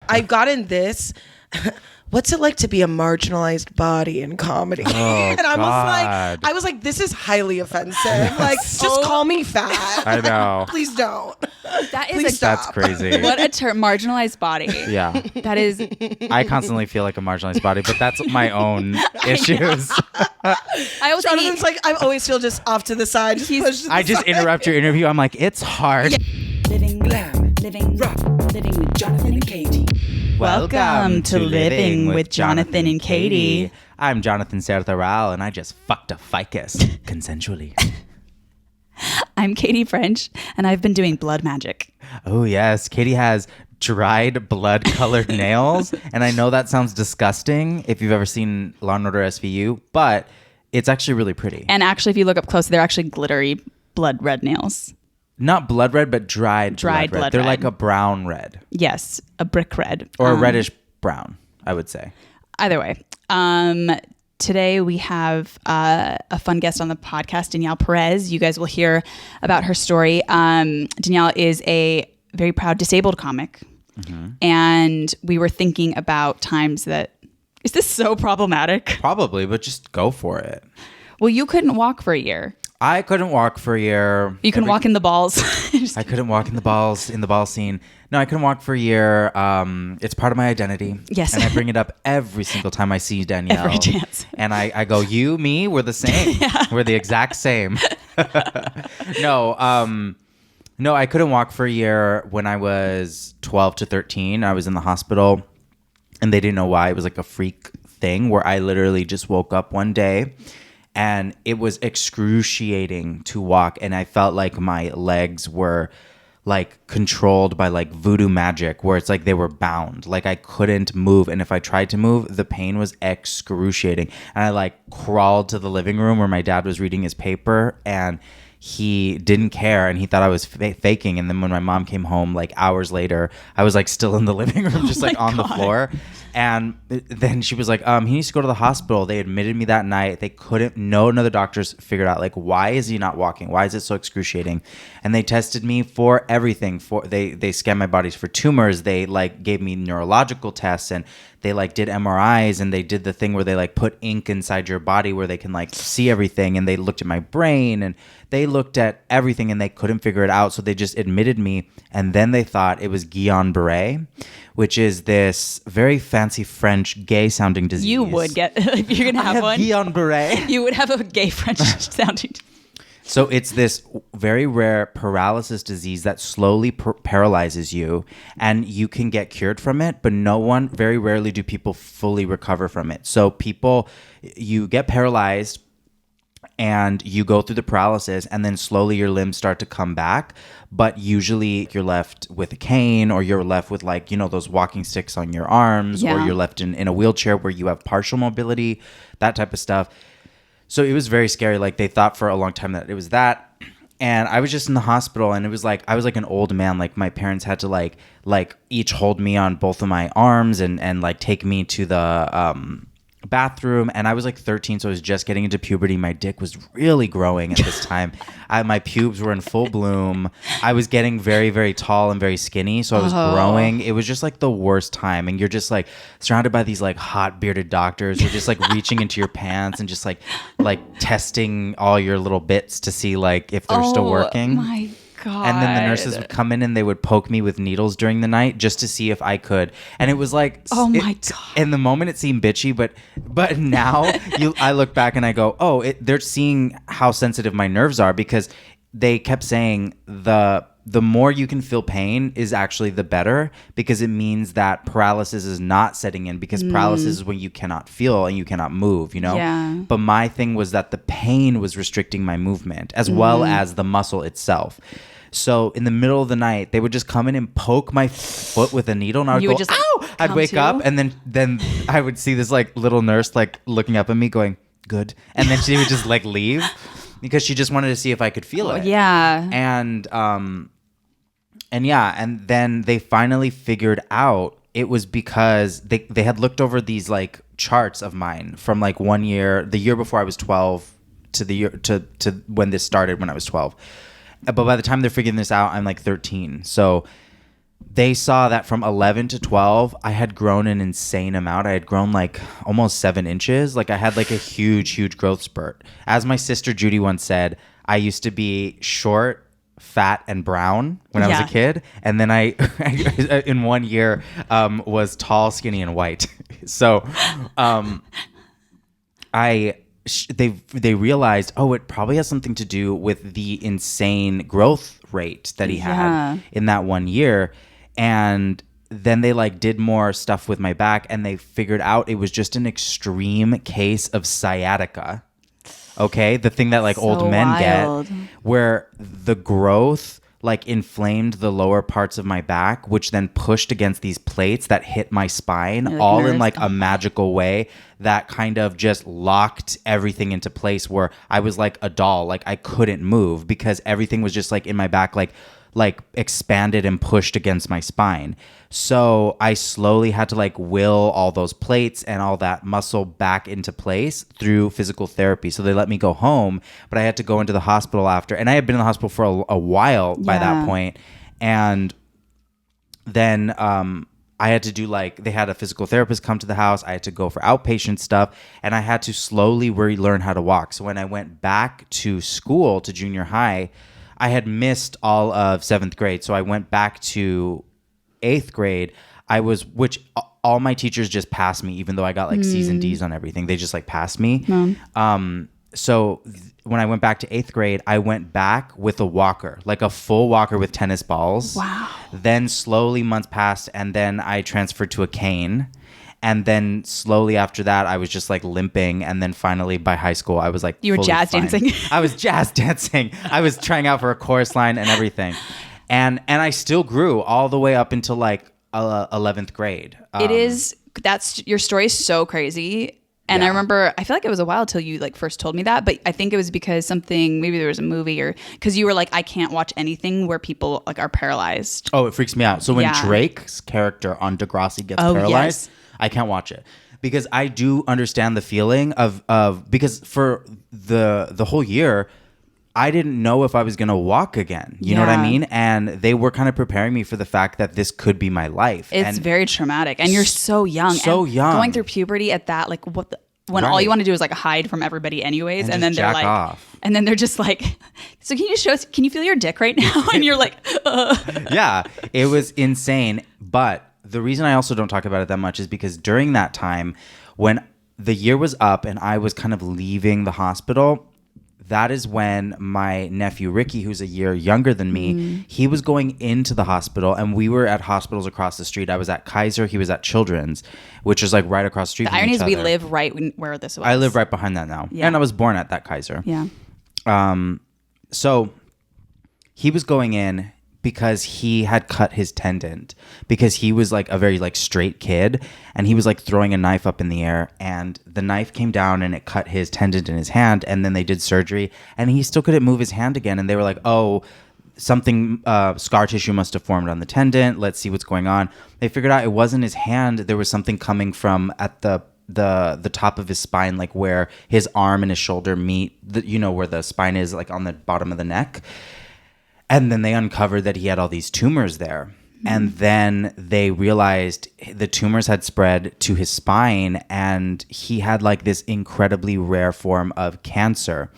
I've gotten this. What's it like to be a marginalized body in comedy? Oh, and I was like, this is highly offensive. Like, just call me fat. I know. Please don't. That is Please That's stop. crazy. what a term, marginalized body. Yeah. That is. I constantly feel like a marginalized body, but that's my own issues. I always Jonathan's like, I always feel just off to the side. Just pushed to the I just side. interrupt your interview. I'm like, it's hard. Living glam, living rock, living with Jonathan and Katy. Welcome to Living with Jonathan and Katy. I'm Jonathan CERDA-ROWELL, and I just fucked a ficus consensually. I'm Katy French, and I've been doing blood magic. Oh, yes. Katy has dried blood-colored nails, and I know that sounds disgusting if you've ever seen Law & Order SVU, but it's actually really pretty. And actually, if you look up close, they're actually glittery blood red nails. Not blood red, but dried blood red. They're red. like a brown red. Yes, a brick red. Or a reddish brown, I would say. Either way. Today we have a fun guest on the podcast, Danielle Perez. You guys will hear about her story. Danielle is a very proud disabled comic. Mm-hmm. And we were thinking about times that... Is this so problematic? Probably, but just go for it. Well, you couldn't walk for a year. I couldn't walk for a year. You can walk in the balls. I couldn't walk in the ball scene. No, I couldn't walk for a year. It's part of my identity. Yes. And I bring it up every single time I see Danielle. Every chance. And I go, you, me, we're the same. Yeah. We're the exact same. No, I couldn't walk for a year when I was 12 to 13. I was in the hospital and they didn't know why. It was like a freak thing where I literally just woke up one day and it was excruciating to walk. And I felt like my legs were like controlled by like voodoo magic, where it's like they were bound. Like I couldn't move. And if I tried to move, the pain was excruciating. And I like crawled to the living room where my dad was reading his paper, and he didn't care, and he thought I was faking. And then when my mom came home like hours later, I was like still in the living room, just like on the floor. And then she was like, he needs to go to the hospital. They admitted me that night. They couldn't, no other doctors figured out like, why is he not walking? Why is it so excruciating? And they tested me for everything. They scanned my bodies for tumors. They like gave me neurological tests, and they like did MRIs, and they did the thing where they like put ink inside your body where they can like see everything. And they looked at my brain, and they looked at everything, and they couldn't figure it out. So they just admitted me. And then they thought it was Guillain-Barré, which is this very fancy French gay sounding disease. You would get, if you're going to have one. Guillain-Barré. You would have a gay French sounding. So it's this very rare paralysis disease that slowly paralyzes you, and you can get cured from it, but very rarely do people fully recover from it. So you get paralyzed and you go through the paralysis, and then slowly your limbs start to come back. But usually you're left with a cane, or you're left with like, those walking sticks on your arms, or you're left in a wheelchair where you have partial mobility, that type of stuff. So it was very scary. Like they thought for a long time that it was that. And I was just in the hospital, and it was like, I was like an old man. Like my parents had to like each hold me on both of my arms and like take me to the bathroom. And I was like 13, so I was just getting into puberty. My dick was really growing at this time. My pubes were in full bloom. I was getting very, very tall and very skinny, so I was growing. It was just like the worst time. And you're just like surrounded by these like hot bearded doctors who are just like reaching into your pants and just like testing all your little bits to see like if they're still working. My God. And then the nurses would come in and they would poke me with needles during the night just to see if I could. And it was like, oh my God. In the moment it seemed bitchy, but now I look back and I go, they're seeing how sensitive my nerves are, because they kept saying the more you can feel pain is actually the better, because it means that paralysis is not setting in, because paralysis is when you cannot feel and you cannot move, Yeah. But my thing was that the pain was restricting my movement as well as the muscle itself. So in the middle of the night, they would just come in and poke my foot with a needle, and I would go, ow! I'd wake up, and then I would see this like little nurse like looking up at me going, good. And then she would just like leave, because she just wanted to see if I could feel it. Yeah. And then they finally figured out it was because they had looked over these like charts of mine from like one year, the year before I was 12 to the year to when this started when I was 12. But by the time they're figuring this out, I'm like 13. So they saw that from 11 to 12, I had grown an insane amount. I had grown like almost 7 inches. Like I had like a huge growth spurt. As my sister Judy once said, I used to be short, fat, and brown when I was a kid. And then I in 1 year, was tall, skinny, and white. So they realized, oh, it probably has something to do with the insane growth rate that he had in that 1 year. And then they like did more stuff with my back, and they figured out it was just an extreme case of sciatica. Okay, the thing that like old men get, where the growth like inflamed the lower parts of my back, which then pushed against these plates that hit my spine, all in like a magical way that kind of just locked everything into place, where I was like a doll. Like I couldn't move because everything was just like in my back, like expanded and pushed against my spine. So I slowly had to like will all those plates and all that muscle back into place through physical therapy. So they let me go home, but I had to go into the hospital after. And I had been in the hospital for a while by that point. And then I had to do like, they had a physical therapist come to the house. I had to go for outpatient stuff, and I had to slowly relearn how to walk. So when I went back to school, to junior high, I had missed all of 7th grade. So I went back to 8th grade. Which all my teachers just passed me, even though I got like C's and D's on everything. They just like passed me. So when I went back to 8th grade, I went back with a walker, like a full walker with tennis balls. Wow. Then slowly months passed, and then I transferred to a cane. And then slowly after that, I was just like limping. And then finally by high school, I was like, you were jazz dancing. I was jazz dancing. I was trying out for a chorus line and everything. And I still grew all the way up until like 11th grade. Your story is so crazy. And I remember, I feel like it was a while till you like first told me that, but I think it was because maybe there was a movie, or because you were like, I can't watch anything where people like are paralyzed. Oh, it freaks me out. So when Drake's character on Degrassi gets paralyzed, I can't watch it, because I do understand the feeling of because for the whole year, I didn't know if I was going to walk again. You know what I mean? And they were kind of preparing me for the fact that this could be my life. It's very traumatic. And you're so young. Going through puberty at that, like when all you want to do is like hide from everybody anyways. And then they're like, off. And then they're just like, so can you feel your dick right now? And you're like, Yeah, it was insane. But the reason I also don't talk about it that much is because during that time, when the year was up and I was kind of leaving the hospital, that is when my nephew Ricky, who's a year younger than me, he was going into the hospital, and we were at hospitals across the street. I was at Kaiser, he was at Children's, which is like right across the street. The irony is we live right where this was. I live right behind that now, and I was born at that Kaiser. Yeah. So he was going in because he had cut his tendon, because he was like a very like straight kid, and he was like throwing a knife up in the air, and the knife came down and it cut his tendon in his hand, and then they did surgery and he still couldn't move his hand again, and they were like, oh, something scar tissue must have formed on the tendon, let's see what's going on. They figured out it wasn't his hand, there was something coming from at the top of his spine, like where his arm and his shoulder meet, where the spine is, like on the bottom of the neck. And then they uncovered that he had all these tumors there. And then they realized the tumors had spread to his spine, and he had like this incredibly rare form of cancer.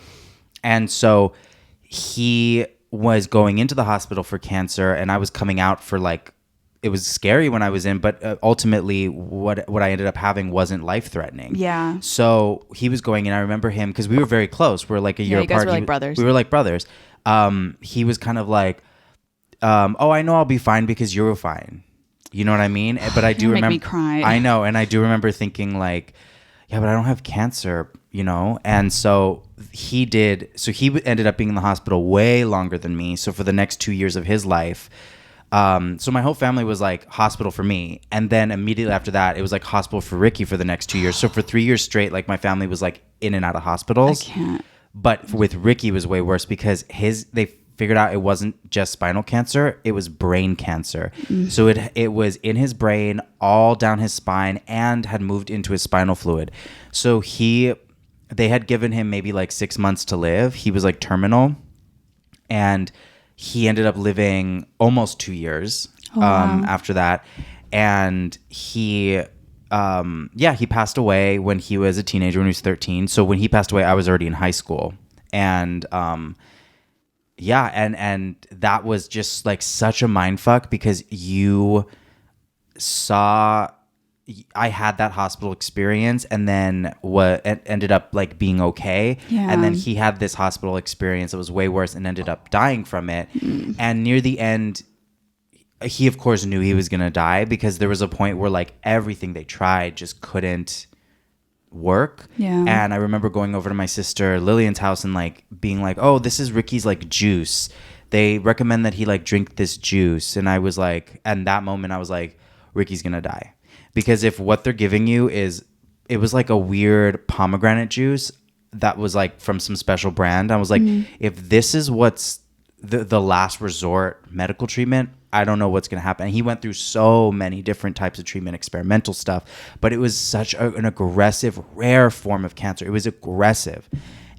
And so he was going into the hospital for cancer, and I was coming out for like, it was scary when I was in, but ultimately what I ended up having wasn't life-threatening. Yeah. So he was going in. I remember him because we were very close. We're like a year apart. You guys were like brothers. We were like brothers. He was kind of like, oh, I know I'll be fine because you're fine. You know what I mean? But I do remember. Make me cry. I know. And I do remember thinking like, yeah, but I don't have cancer, And so he did. So he ended up being in the hospital way longer than me. So for the next 2 years of his life, so my whole family was like hospital for me. And then immediately after that, it was like hospital for Ricky for the next 2 years. So for 3 years straight, like my family was like in and out of hospitals. I can't. But with Ricky, it was way worse because they figured out it wasn't just spinal cancer, it was brain cancer. So it was in his brain, all down his spine, and had moved into his spinal fluid. So they had given him maybe like 6 months to live. He was like terminal, and he ended up living almost 2 years. after that. And he passed away when he was a teenager, when he was 13. So when he passed away, I was already in high school. And and that was just like such a mind fuck, because I had that hospital experience, and then what ended up like being okay. Yeah. And then he had this hospital experience that was way worse and ended up dying from it. And near the end, he of course knew he was going to die, because there was a point where like everything they tried just couldn't work. Yeah. And I remember going over to my sister Lillian's house and like being like, oh, this is Ricky's like juice. They recommend that he like drink this juice. And I was like, and that moment I was like, Ricky's going to die. Because if what they're giving you it was like a weird pomegranate juice that was like from some special brand. I was like, if this is what's the last resort medical treatment, I don't know what's going to happen. And he went through so many different types of treatment, experimental stuff, but it was such an aggressive, rare form of cancer. It was aggressive.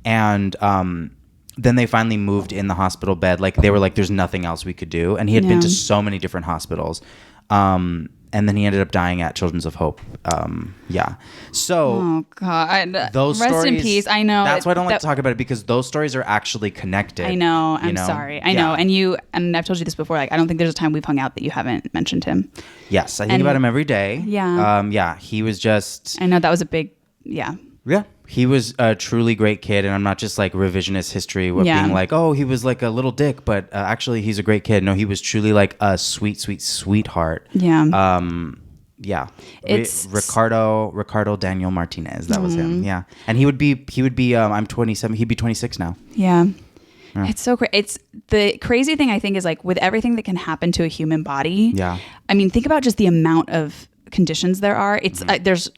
And then they finally moved in the hospital bed. Like they were like, there's nothing else we could do. And he had been to so many different hospitals. And then he ended up dying at Children's of Hope. So, Oh God, those rest stories, in peace. I know. That's why I don't like to talk about it, because those stories are actually connected. I know. you I'm sorry. I know. And I've told you this before. Like, I don't think there's a time we've hung out that you haven't mentioned him. Yes, I think about him every day. Yeah. He was just. I know that was a big. Yeah. Yeah. He was a truly great kid, and I'm not just like revisionist history with being like, oh, he was like a little dick, but actually he's a great kid. No, he was truly like a sweet, sweet, sweetheart. Yeah. It's Ricardo Daniel Martinez. That was him. Yeah. And he would be I'm 27. He'd be 26 now. Yeah. It's so crazy. It's the crazy thing, I think, is like with everything that can happen to a human body. Yeah. I mean, think about just the amount of conditions there are. It's there's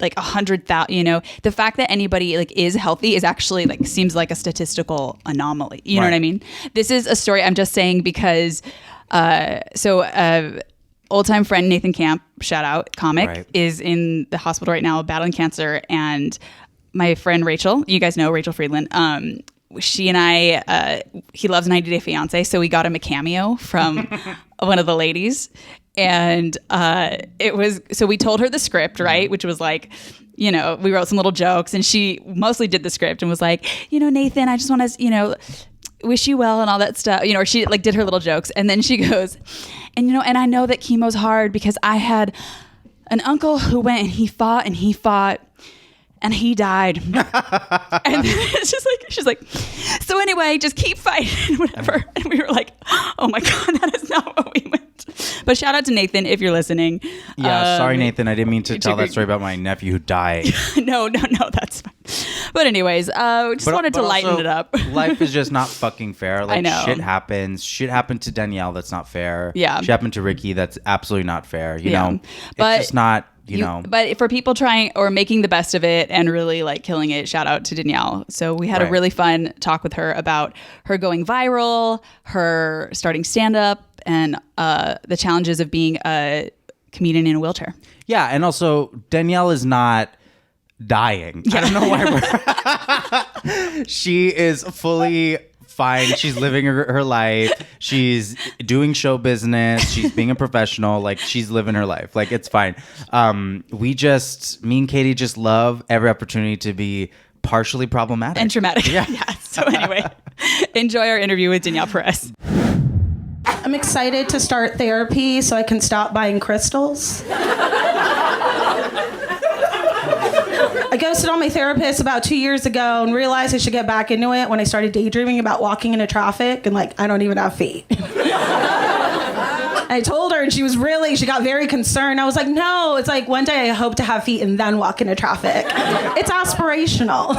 like 100,000, the fact that anybody like is healthy is actually like seems like a statistical anomaly. You know what I mean? This is a story I'm just saying because, old time friend Nathan Camp, shout out, comic, is in the hospital right now battling cancer. And my friend Rachel, you guys know Rachel Friedland, she and I, he loves 90 Day Fiance. So we got him a cameo from one of the ladies. And so we told her the script, right? Which was like, we wrote some little jokes, and she mostly did the script and was like, Nathan, I just want to, wish you well and all that stuff, or she like did her little jokes. And then she goes, and I know that chemo's hard because I had an uncle who went and he fought and he died. And it's just like, she's like, so anyway, just keep fighting, whatever. And we were like, oh my God, that is not what we meant. But shout out to Nathan if you're listening. Yeah, sorry, Nathan. I didn't mean to tell that story about my nephew who died. No, that's fine. But anyways, just wanted to lighten it up. Life is just not fucking fair. Like, I know. Shit happens. Shit happened to Danielle. That's not fair. Yeah. Shit happened to Ricky. That's absolutely not fair. You know? But it's just not, you know. But for people trying or making the best of it and really like killing it, shout out to Danielle. So we had a really fun talk with her about her going viral, her starting stand-up, and the challenges of being a comedian in a wheelchair. Yeah, and also Danielle is not dying. Yeah. I don't know why she is fully fine. She's living her life. She's doing show business. She's being a professional. Like, she's living her life. Like, it's fine. Me and Katy just love every opportunity to be partially problematic. And traumatic. Yeah. So anyway, enjoy our interview with Danielle Perez. I'm excited to start therapy so I can stop buying crystals. I ghosted on my therapist about 2 years ago and realized I should get back into it when I started daydreaming about walking into traffic and like, I don't even have feet. I told her and she got very concerned. I was like, no, it's like one day I hope to have feet and then walk into traffic. It's aspirational.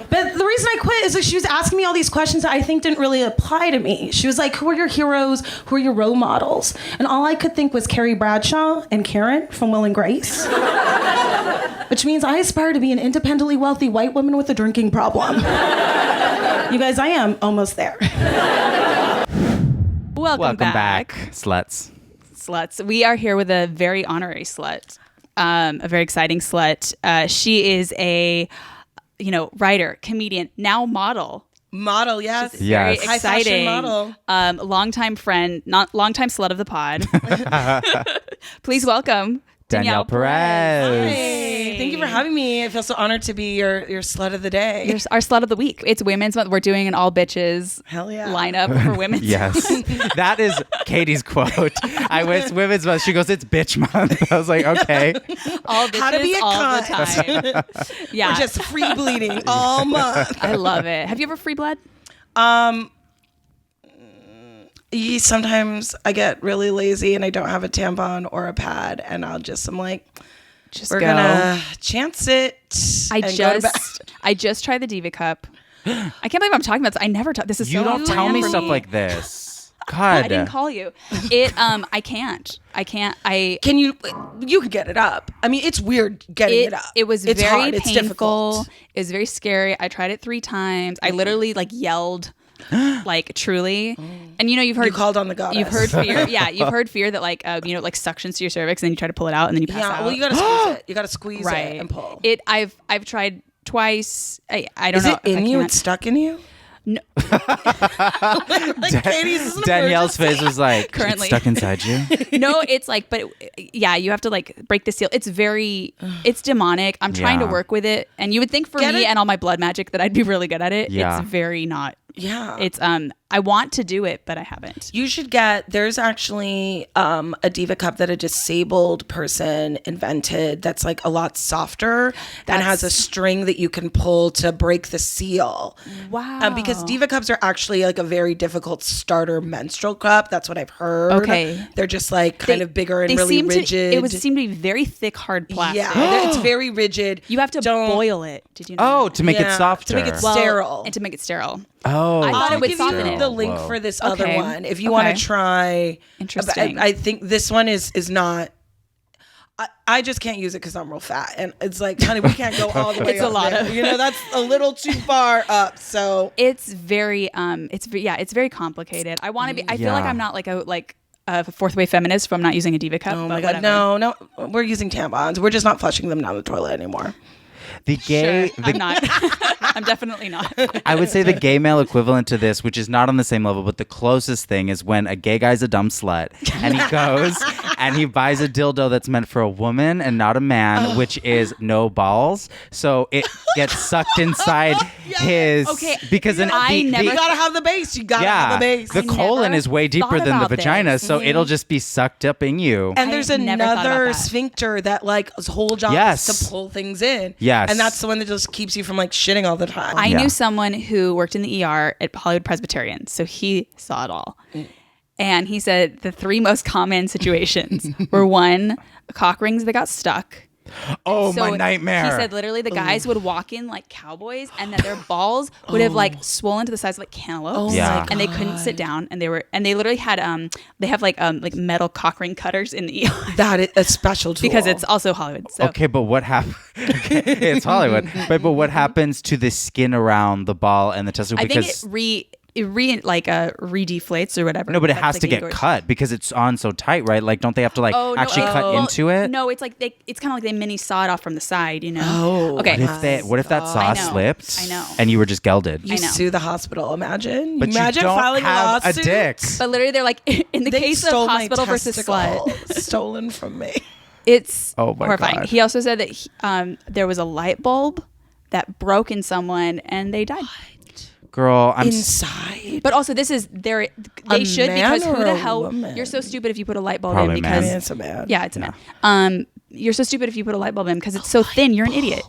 But the reason I quit is that she was asking me all these questions that I think didn't really apply to me. She was like, who are your heroes? Who are your role models? And all I could think was Carrie Bradshaw and Karen from Will and Grace. Which means I aspire to be an independently wealthy white woman with a drinking problem. You guys, I am almost there. Welcome back. Sluts. We are here with a very honorary slut, a very exciting slut. She is a writer, comedian, now model. Model, yes. Very Yes. High fashion exciting. model. Longtime friend, not longtime slut of the pod. Please welcome Danielle Perez. Hey, thank you for having me. I feel so honored to be your slut of the day. You're our slut of the week. It's Women's Month. We're doing an all bitches Hell yeah. lineup for Women's Yes. That is Katy's quote. I was Women's Month. She goes, it's bitch month. I was like, okay. all bitches How to be a all the cunt. time. Yeah. We're just free bleeding all month. I love it. Have you ever free bled? Sometimes I get really lazy and I don't have a tampon or a pad, and I'm like, Just we're go. gonna chance it. I just tried the Diva Cup. I can't believe I'm talking about this. I never talk. This is You so don't tell unplanned me for stuff like this. God. I didn't call you. I can't. Can you can get it up? I mean, it's weird getting it up. It was it's very hard. It's painful. difficult. It was very scary. I tried it 3 times. I literally yelled, truly. And you've heard You called on the goddess. You've heard fear. Yeah, you've heard fear that suctions to your cervix, and then you try to pull it out, and then you pass out. Well, you gotta squeeze it. You gotta squeeze right it and pull. I've tried twice. I don't Is know. it in I you? can't- It's stuck in you? No. Katie's is an Danielle's emergency. face was like, Currently. it's stuck inside you. No, it's you have to break the seal. It's it's demonic. I'm trying to Yeah. work with it, and you would think for Get me it? and all my blood magic that I'd be really good at it. Yeah. It's very not. Yeah. It's I want to do it, but I haven't. You should there's actually a Diva Cup that a disabled person invented that's a lot softer and has a string that you can pull to break the seal. Wow. Because Diva Cups are actually a very difficult starter menstrual cup. That's what I've heard. Okay. They're just kind of bigger and They really seem rigid. it seem to be very thick, hard plastic. Yeah, it's very rigid. You have to boil it. Did you know? Oh, that? to make it softer. To make it Well, sterile. and to make it sterile. Oh. I thought it I'll would give soften you it. the link Whoa. for this Okay. other one if you want Okay. to try. Interesting. I think this one is not. I just can't use it because I'm real fat, and it's honey, we can't go all the way. It's a up lot there. of- that's a little too far up. So It's very it's very complicated. I want to be. I feel like Yeah. I'm not a fourth wave feminist from not using a Diva Cup. oh but my god, whatever. no, we're using tampons. We're just not flushing them down the toilet anymore. The gay, Sure, I'm not. I'm definitely not. I would say the gay male equivalent to this, which is not on the same level, but the closest thing is when a gay guy's a dumb slut and he goes and he buys a dildo that's meant for a woman and not a man, which is no balls. So it gets sucked inside his. Okay, Because then I never- You gotta have the base. You gotta have yeah, the base. the I colon never is way deeper thought than the about vagina, this. so it'll just be sucked up in you. And there's I never thought about another that. sphincter that his whole job Yes. is to pull things in. Yes. And that's the one that just keeps you from shitting all the time. I Yeah. knew someone who worked in the ER at Hollywood Presbyterian, so he saw it all. And he said the 3 most common situations were 1, cock rings that got stuck. Oh, So my nightmare. He said literally the guys would walk in like cowboys, and that their balls would have swollen to the size of cantaloupes. Oh Yeah. my And they couldn't sit down, and they literally had they have metal cock ring cutters in the ER That is a special tool. because it's also Hollywood. So Okay, but what happens? It's Hollywood. But what happens to the skin around the ball and the testicle? I think Because it re-deflates or whatever. no, but it That's has to get English. cut because it's on so tight, right? Don't they have to actually cut well, into it? No, it's it's kind of like they mini saw it off from the side, you know. Oh. Okay. What if that saw I know. slipped? I know. And you were just gelded. You I know. sue the hospital. Imagine. But Imagine you don't filing have a lawsuit. dick. But literally, they're in the They case of stole my hospital versus slut. testicle. Stolen from me. It's Oh my horrifying. God. He also said that there was a light bulb that broke in someone and they died. Girl, I'm Inside. But also, this is they should man because who or the a hell woman? you're so stupid if you put a light bulb Probably in a man. because I mean, it's a man. yeah, it's a man. You're so stupid if you put a light bulb in because it's so thin. You're an idiot.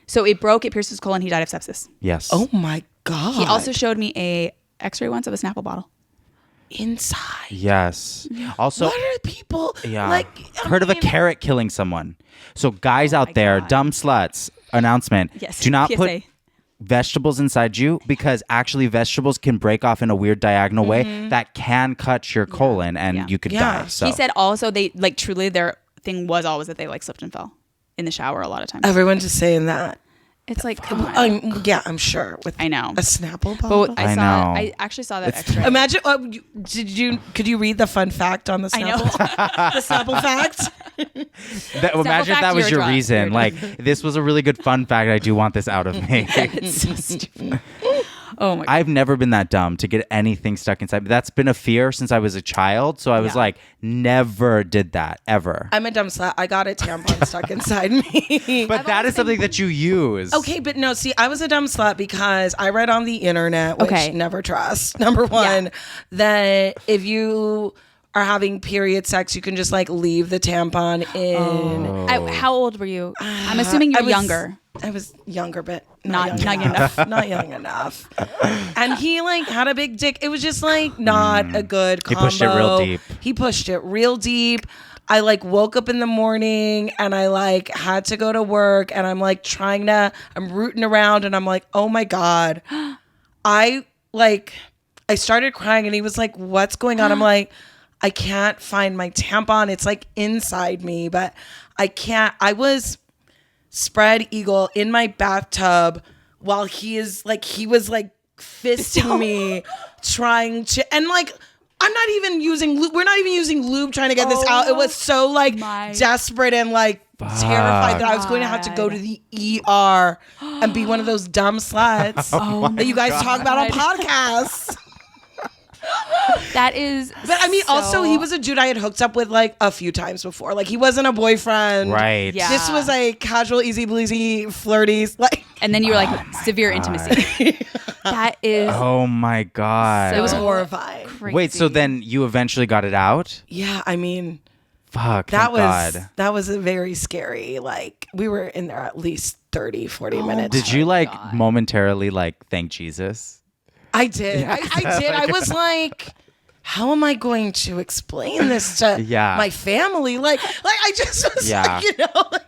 So it broke. It pierced his colon. He died of sepsis. yes. Oh my god. He also showed me a X-ray once of a Snapple bottle. inside. Yes. Also, What are people yeah. I Heard of a mean, carrot killing someone. So guys out there, God. dumb sluts, announcement. Yes. Do not PSA. put vegetables inside you because actually vegetables can break off in a weird diagonal way that can cut your colon and Yeah. you could Yeah. die. So He said also they truly their thing was always that they slipped and fell in the shower a lot of times. Everyone's just saying that. It's come on. I'm sure. With I know. a Snapple But bottle. I I saw. know. I actually saw that It's- X-ray. Imagine. Could you read the fun fact on the I know. Snapple? The Snapple fact. imagine fact, that was you're your drunk. reason. You're Like this was a really good fun fact. I do want this out of me. It's so stupid. Oh my God. I've never been that dumb to get anything stuck inside. That's been a fear since I was a child. So I was like, never did that ever. I'm a dumb slut. I got a tampon stuck inside me. But that is something that you use. Okay, but no, see, I was a dumb slut because I read on the internet, which never trust, number one, that if you are having period sex, you can just like leave the tampon in. How old were you? I'm assuming you're younger. I was younger, but Not young young enough. Not young enough. And he like had a big dick. It was just like not a good combo. He pushed it real deep. He pushed it real deep. I like woke up in the morning and I like had to go to work and I'm like I'm rooting around and I'm like, oh my God. I started crying and he was like, what's going on? I'm like, I can't find my tampon. It's like inside me, but I can't. I was spread eagle in my bathtub while he was like fisting me, trying to, and like, I'm not even using lube. We're not even using lube trying to get this out. It was so like desperate and like terrified that I was going to have to go to the ER and be one of those dumb sluts that you guys talk about on podcasts. That is. But I mean, also, he was a dude I had hooked up with like a few times before. Like, he wasn't a boyfriend. Right. Yeah. This was a casual, easy breezy, flirty. Like, And then you were like severe intimacy. That is. Oh my God. it was horrifying. Crazy. Wait, so then you eventually got it out? Yeah, I mean, Fuck. that thank was God. that was a very scary. Like, we were in there at least 30, 40 minutes. Did you like momentarily like thank Jesus? I did. I did. I was like, how am I going to explain this to my family? Like I just was like, you know. Like,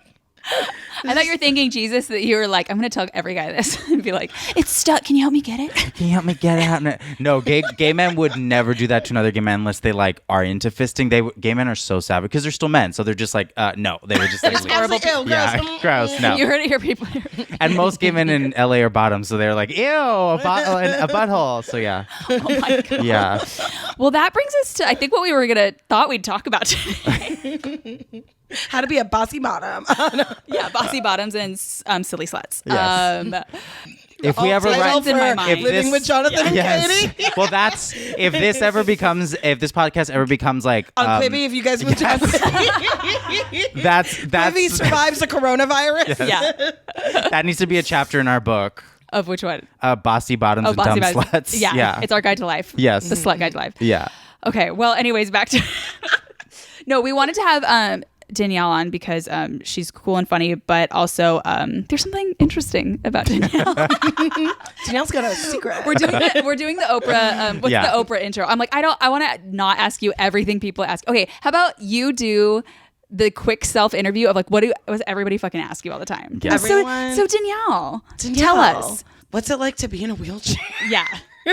I thought you were thanking Jesus that you were like, I'm going to tell every guy this and be like, it's stuck. Can you help me get it? Can you help me get it out? No, gay men would never do that to another gay man unless they like are into fisting. Gay men are so savage because they're still men, so they're just like, no, they would just like, leave. horrible. Ew, Yeah, gross. No, You heard it here, people. and most gay men in LA are bottoms, so they're like, ew, a butthole. So yeah, Oh my God. yeah. Well, that brings us to, I think, what we were thought we'd talk about today. how to be a bossy bottom. Yeah, bossy bottoms and silly sluts. Yes. If we ever Title runs in my for mind. Living with Jonathan and Katy. Well, that's if this podcast ever becomes like Quibi, if you guys would that's Quibi survives the coronavirus. Yeah. that needs to be a chapter in our book. Of which one? Bossy bottoms and Bossy dumb Bottoms. sluts. Yeah. It's our guide to life. Yes. The slut guide to life. Yeah. Okay. Well, anyways, back to. No, we wanted to have Danielle on because she's cool and funny, but also there's something interesting about Danielle. Danielle's got a secret. We're doing the Oprah. What's the Oprah intro? I'm like, I want to not ask you everything people ask. Okay, how about you do the quick self interview of like, what does everybody fucking ask you all the time? Yes. Everyone- So Danielle, tell us. What's it like to be in a wheelchair? Yeah.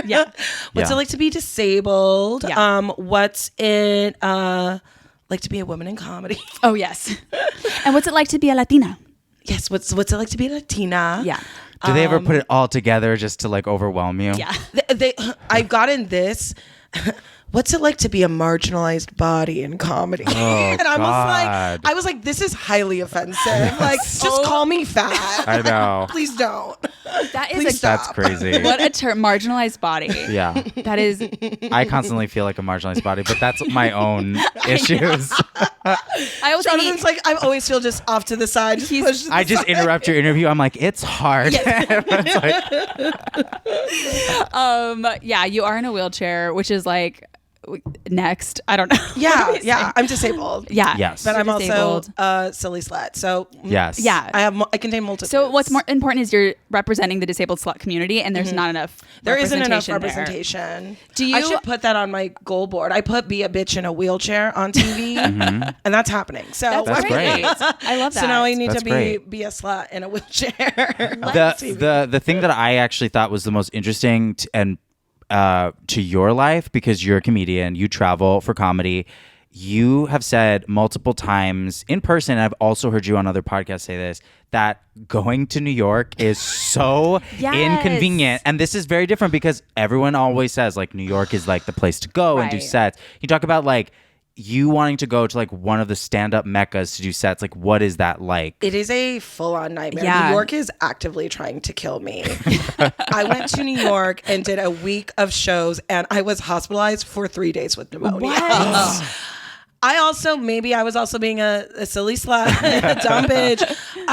Yeah. What's it like to be disabled? Yeah. What's it like to be a woman in comedy? Oh yes. And what's it like to be a Latina? Yes. What's it like to be a Latina? Yeah. Do they ever put it all together just to like overwhelm you? Yeah. I've gotten this. What's it like to be a marginalized body in comedy? Oh, and God. I was like, this is highly offensive. Like, just call me fat. I know. Please don't. That is Please stop. That's crazy. what a term, marginalized body. Yeah. That is. I constantly feel like a marginalized body, but that's my own issues. I always Jonathan's like, I always feel just off to the side. Just pushed to the I just side. interrupt your interview. I'm like, it's hard. Yeah, you are in a wheelchair, which is like next. I don't know. Yeah. I'm disabled. Yeah. Yes. But you're I'm also disabled. a silly slut. So Yes. Yeah. I contain multiple. So what's more important is you're representing the disabled slut community, and there's not enough. There isn't enough there. representation. Do you- I should put that on my goal board. I put "be a bitch in a wheelchair" on TV, and that's happening. So That's great. I love that. So now I need That's to great. be a slut in a wheelchair. The thing that I actually thought was the most interesting to your life, because you're a comedian, you travel for comedy. You have said multiple times in person, and I've also heard you on other podcasts say this, that going to New York is so Yes. inconvenient. And this is very different because everyone always says like New York is like the place to go and do Right. sets. You talk about like you wanting to go to like one of the stand-up meccas to do sets, like what is that like? It is a full-on nightmare. Yeah. New York is actively trying to kill me. I went to New York and did a week of shows, and I was hospitalized for 3 days with pneumonia. What? Maybe I was also being a silly slut, a dumb bitch.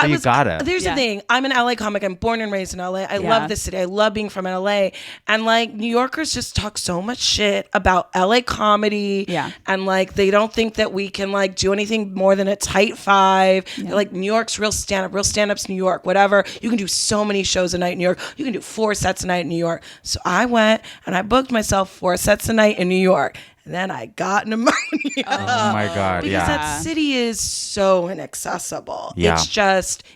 You gotta. There's the thing. I'm an LA comic. I'm born and raised in LA. I love this city. I love being from LA. And like New Yorkers just talk so much shit about LA comedy. Yeah. And like they don't think that we can like do anything more than a tight five. They're like New York's real stand-up's New York, whatever. You can do so many shows a night in New York. You can do 4 sets a night in New York. So I went and I booked myself 4 sets a night in New York. And then I got pneumonia. Oh my God. Because Yeah. that city is so inaccessible. Yeah.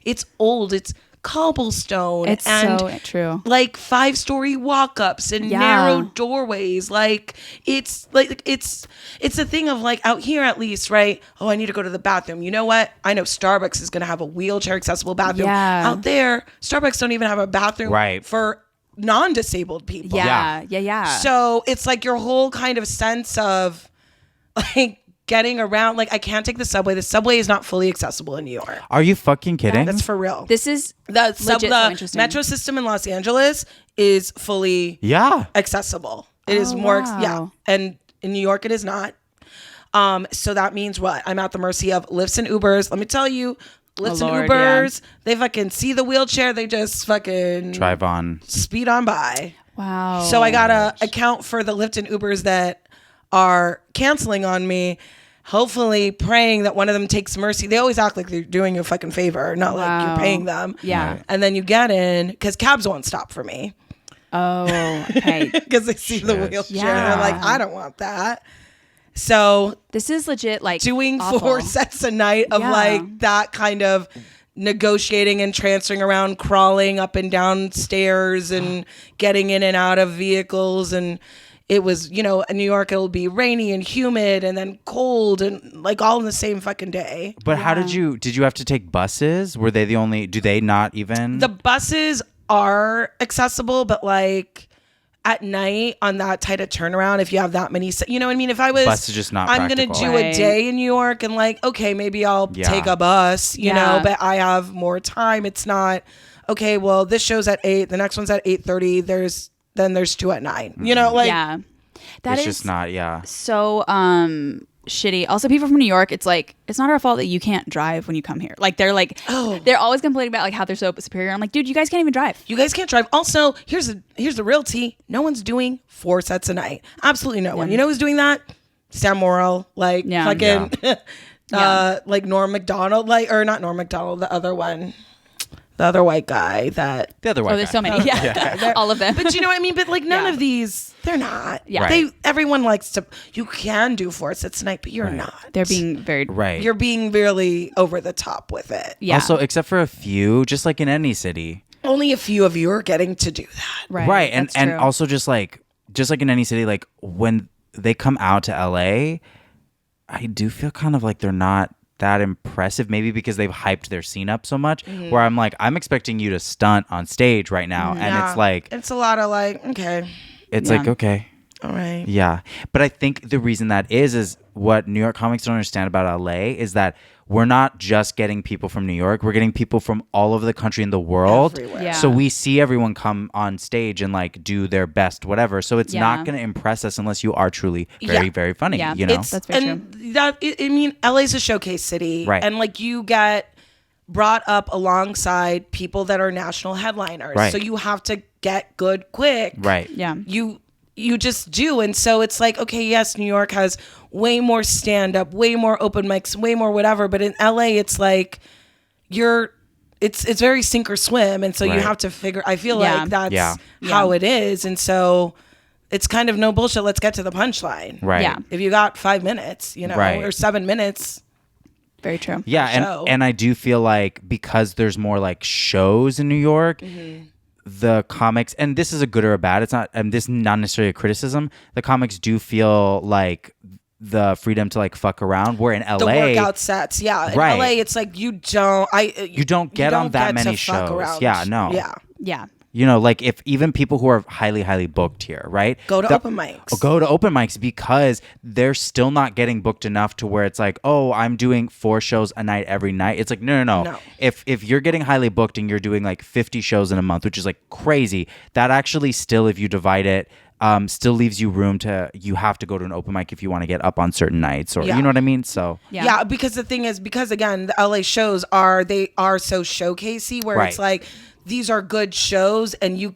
It's old. It's cobblestone. It's and so true. like 5-story walk-ups and narrow doorways. Like it's a thing of like out here at least, right? Oh, I need to go to the bathroom. You know what? I know Starbucks is going to have a wheelchair accessible bathroom. Yeah. Out there, Starbucks don't even have a bathroom for non-disabled people. Yeah. So it's like your whole kind of sense of like getting around. Like I can't take the subway. The subway is not fully accessible in New York. Are you fucking kidding? That's for real. This is the so interesting. metro system in Los Angeles is fully accessible. It is more and in New York it is not. So that means what? I'm at the mercy of Lyfts and Ubers. Let me tell you, Lyfts and Ubers, they fucking see the wheelchair, they just fucking drive on, speed on by. Wow. So I gotta account for the Lyft and Ubers that are canceling on me, hopefully praying that one of them takes mercy. They always act like they're doing you a fucking favor, not like you're paying them. Yeah. Right. And then you get in, because cabs won't stop for me. Oh, okay. Because they see the wheelchair and Yeah. they're like, I don't want that. So this is legit like doing awful. 4 sets a night of like that kind of negotiating and transferring around, crawling up and down stairs and getting in and out of vehicles. And it was, in New York, it'll be rainy and humid and then cold and like all in the same fucking day. But how did you have to take buses? Were they the only, do they not even? The buses are accessible, but like at night on that tight a turnaround, if you have that many, you know what I mean? If I was, bus is just not I'm going to practical. do a day in New York and like, okay, maybe I'll take a bus, you know, but I have more time. It's not, okay, well, this show's at 8, the next one's at 8:30. There's 2 at 9, you know, like. Yeah. That it's is just not, so shitty. Also, people from New York, it's like, it's not our fault that you can't drive when you come here. Like, they're like, they're always complaining about like how they're so superior. I'm like, dude, you guys can't even drive. You guys can't drive. Also, here's the real tea. No one's doing 4 sets a night. Absolutely no one. You know who's doing that? Sam Morril, like fucking, like Norm Macdonald, or not Norm Macdonald, the other one. The other white guy that... The other white guy. There's so many. All of them. But you know what I mean? But like none of these, they're not. Yeah. Everyone likes to... You can do 4 sets tonight, but you're not. They're being very... Right. You're being really over the top with it. Yeah. Also, except for a few, just like in any city. Only a few of you are getting to do that. Right. And also just like in any city, like when they come out to LA, I do feel kind of like they're not that impressive, maybe because they've hyped their scene up so much, where I'm like, I'm expecting you to stunt on stage right now. And it's like, it's a lot of like, okay. It's like, okay. All right. Yeah. But I think the reason that is what New York comics don't understand about LA is that we're not just getting people from New York. We're getting people from all over the country and the world. Everywhere. Yeah. So we see everyone come on stage and like do their best, whatever. So it's not going to impress us unless you are truly very, very funny. Yeah. You know? That's very true. I mean, LA's a showcase city. Right. And like you get brought up alongside people that are national headliners. Right. So you have to get good quick. Right. Yeah. You just do. And so it's like, okay, yes, New York has way more stand-up, way more open mics, way more whatever. But in LA, it's like it's very sink or swim. And so you have to figure, I feel like that's how it is. And so it's kind of no bullshit. Let's get to the punchline. Right. Yeah. If you got 5 minutes, or 7 minutes. Very true. Yeah. And I do feel like because there's more like shows in New York, the comics, and this is a good or a bad, it's not, this is not necessarily a criticism, the comics do feel like the freedom to like fuck around, where in LA the workout sets, in LA it's like you don't get on that many shows. around. Yeah, no. Yeah. Yeah. You know, like if even people who are highly booked here, right? Go to open mics. Go to open mics because they're still not getting booked enough to where it's like, oh, I'm doing 4 shows a night every night. It's like, no. If you're getting highly booked and you're doing like 50 shows in a month, which is like crazy, that actually still, if you divide it, still leaves you room you have to go to an open mic if you want to get up on certain nights, or you know what I mean? So yeah, because the thing is, because again, the LA shows are so showcasey where it's like, these are good shows and you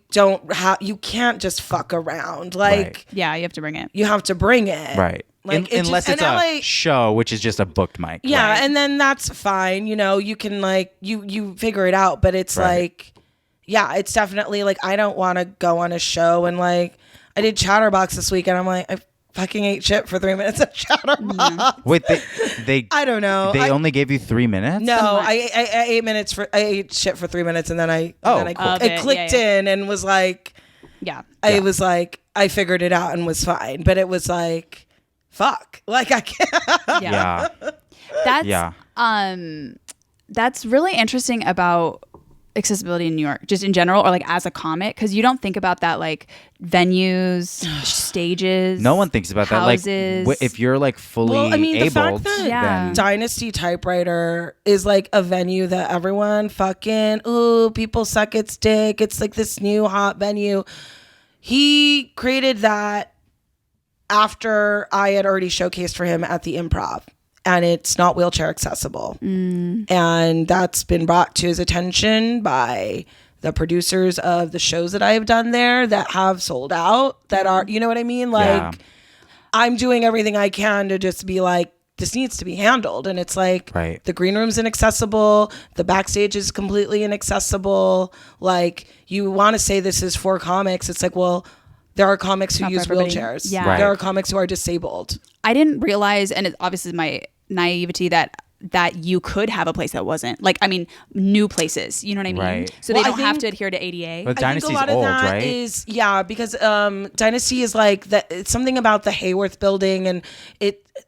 can't just fuck around. Like, yeah, you have to bring it. You have to bring it. Right. Like, unless it's a show, which is just a booked mic. Yeah. Right. And then that's fine. You know, you can like, you figure it out, but it's like, yeah, it's definitely like, I don't want to go on a show and like, I did Chatterbox this week and I'm like, I fucking ate shit for 3 minutes of Chatterbox. Wait, they I don't know. They only gave you 3 minutes? No, I ate shit for 3 minutes and then I clicked in and was like, I was like, I figured it out and was fine. But it was like, fuck. Like I can't. That's really interesting about accessibility in New York, just in general, or like as a comic, because you don't think about that, like venues, stages. No one thinks about houses. That. Like, if you're like fully the fact abled, that then Dynasty Typewriter is like a venue that everyone fucking people suck its dick. It's like this new hot venue. He created that after I had already showcased for him at the Improv. And it's not wheelchair accessible. And that's been brought to his attention by the producers of the shows that I have done there that have sold out, that are, you know what I mean? Like, I'm doing everything I can to just be like, this needs to be handled. And it's like, the green room's inaccessible. The backstage is completely inaccessible. Like, you want to say this is for comics. It's like, well, there are comics who use wheelchairs. Yeah. There are comics who are disabled. I didn't realize, and it's obviously my naivety, that you could have a place that wasn't, like, I mean, new places, you know what I mean? Right. So they don't have to adhere to ADA. But I think Dynasty's a lot of old, that right? is, because Dynasty is like that. It's something about the Hayworth building, and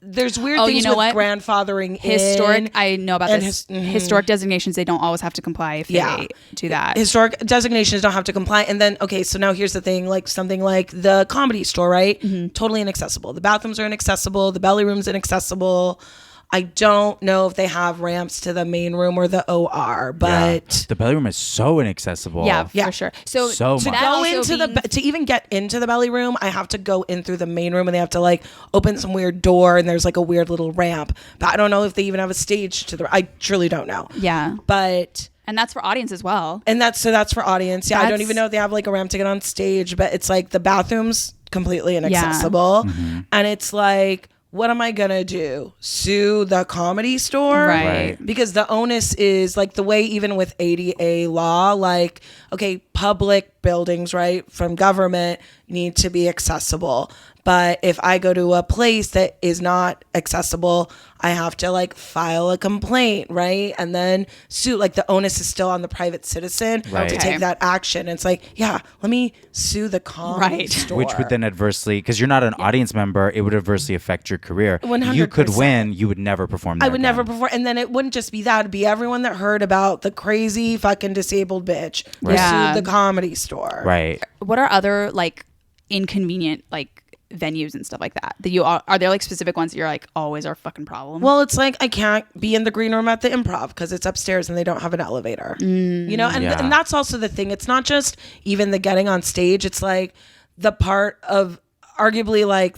there's weird things with grandfathering historic. in. I know about this. Historic designations, they don't always have to comply if they do that. Historic designations don't have to comply. And then, okay, so now here's the thing, like something like the Comedy Store, right? Totally inaccessible. The bathrooms are inaccessible. The belly room's inaccessible. I don't know if they have ramps to the main room or the OR, but the belly room is so inaccessible. Yeah, for sure. So to go into to even get into the belly room, I have to go in through the main room and they have to like open some weird door and there's like a weird little ramp. But I don't know if they even have a stage to the. I truly don't know. Yeah, but. And that's for audience as well. And that's for audience. Yeah, I don't even know if they have like a ramp to get on stage, but it's like the bathroom's completely inaccessible, and it's like. What am I gonna do? Sue the Comedy Store? Right. Because the onus is like the way, even with ADA law, like, okay, public buildings, right, from government need to be accessible. But if I go to a place that is not accessible, I have to like file a complaint, right? And then sue. Like the onus is still on the private citizen to take that action. And it's like, yeah, let me sue the Comedy Store. Which would then adversely, because you're not an audience member, it would adversely affect your career. 100%. You could win, you would never perform there I would never perform. And then it wouldn't just be that. It'd be everyone that heard about the crazy fucking disabled bitch who sued the Comedy Store. Right. What are other like inconvenient like venues and stuff like that you are there like specific ones that you're like always our fucking problem? Well, it's like I can't be in the green room at the Improv because it's upstairs and they don't have an elevator. You know, and that's also the thing. It's not just even the getting on stage. It's like the part of arguably like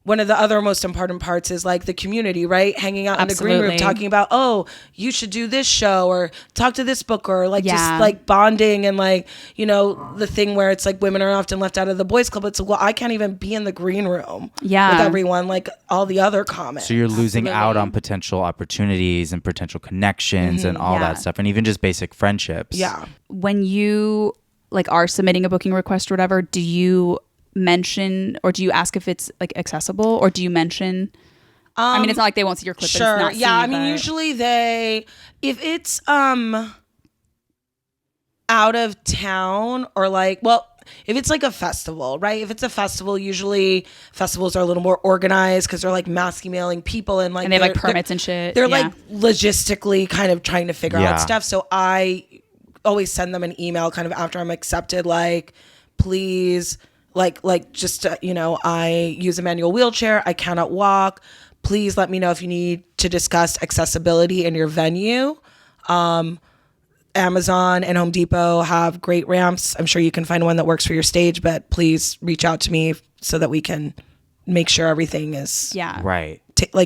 one of the other most important parts is like the community, right? Hanging out in the green room, talking about, oh, you should do this show or talk to this booker, or like just like bonding and like, you know, the thing where it's like women are often left out of the boys club. It's like, well, I can't even be in the green room with everyone like all the other comics. So you're losing out on potential opportunities and potential connections and all that stuff, and even just basic friendships. Yeah. When you like are submitting a booking request or whatever, do you mention or do you ask if it's like accessible, or do you mention I mean, it's not like they won't see your clip. Sure. But it's not I mean, usually if it's out of town or like, well, if it's like a festival, right? If it's a festival, usually festivals are a little more organized because they're like mass emailing people and like and they have like permits and shit. They're like logistically kind of trying to figure out stuff. So I always send them an email kind of after I'm accepted, like, please, like just, I use a manual wheelchair. I cannot walk. Please let me know if you need to discuss accessibility in your venue. Amazon and Home Depot have great ramps. I'm sure you can find one that works for your stage, but please reach out to me so that we can make sure everything is Right.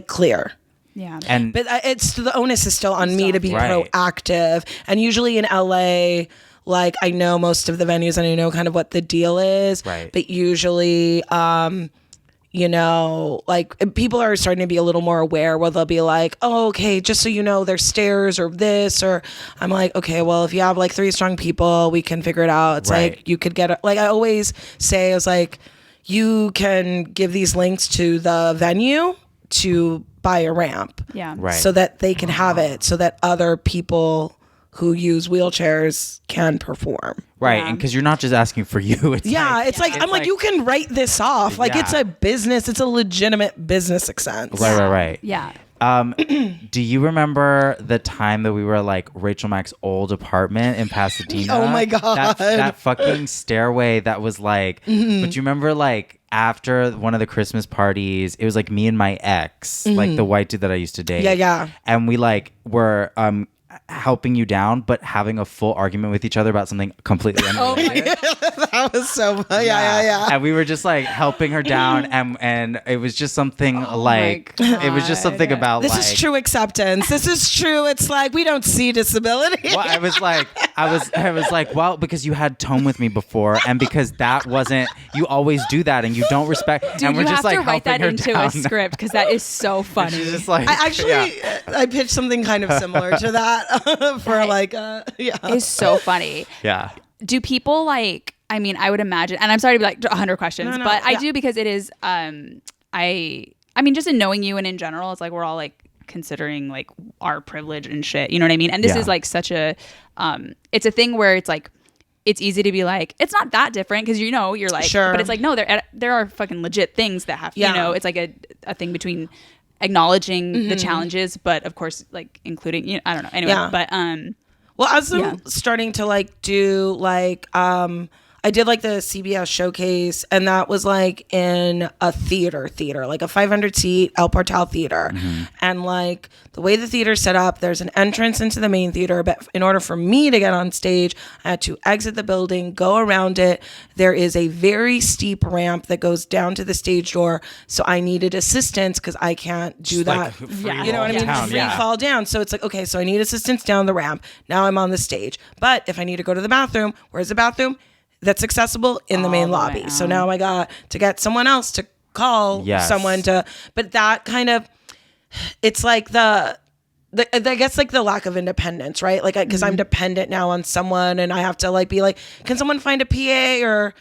clear. Yeah. And But it's the onus is still on me to be Right. proactive. And usually in LA, like I know most of the venues and I know kind of what the deal is. Right. But usually, like people are starting to be a little more aware where they'll be like, oh, okay, just so you know, there's stairs or this, or I'm like, okay, well, if you have like 3 strong people, we can figure it out. It's Right. like you could get, like I always say, I was like, you can give these links to the venue to buy a ramp. Yeah. Right. So that they can have it, so that other people who use wheelchairs can perform. right. Yeah. And because you're not just asking for you. It's Yeah, it's like, it's I'm like, you can write this off. Like, it's Yeah. a business. It's a legitimate business expense. Right. Yeah. Do you remember the time that we were like Rachel Mack's old apartment in Pasadena? Oh my God. That fucking stairway that was like, but you remember like after one of the Christmas parties, it was like me and my ex, like the white dude that I used to date. Yeah. And we like were helping you down, but having a full argument with each other about something completely unrelated. That was so funny. Yeah. And we were just like helping her down, and it was just something like it was just something about This like, is true acceptance. This is true. It's like, we don't see disability. Well, I was like, well, because you had tone with me before, and because that wasn't, you always do that, and you don't respect. Dude, and we're you just have like to write that helping her into a down. script because that is so funny. She's just like, I actually, yeah. I pitched something kind of similar to that for like, It's so funny. Yeah. Do people like, I mean, I would imagine, and I'm sorry to be like 100 questions, No, but I yeah. do because it is, I mean, just in knowing you and in general, it's like we're all like considering like our privilege and shit. You know what I mean? And this Yeah. is like such a, it's a thing where it's like, it's easy to be like, it's not that different because you're like, Sure. but it's like, no, there are fucking legit things that have, Yeah. it's like a thing between acknowledging Mm-hmm. the challenges, but of course, like including, I don't know. Anyway, Yeah. but, Well, as I'm Yeah. starting to like do like I did like the CBS showcase, and that was like in a theater, like a 500 seat El Portal theater. And like the way the theater's set up, there's an entrance into the main theater, but in order for me to get on stage, I had to exit the building, go around it. There is a very steep ramp that goes down to the stage door, so I needed assistance because I can't do that. Yeah. You know what I mean? Down, Free yeah. fall down. So it's like, okay, so I need assistance down the ramp. Now I'm on the stage. But if I need to go to the bathroom, where's the bathroom? That's accessible in the main the way lobby. So out. now I got to get someone else to call Yes. someone to, but that kind of, it's like I guess like the lack of independence, right? Like, because I'm dependent now on someone, and I have to like be like, can someone find a PA, or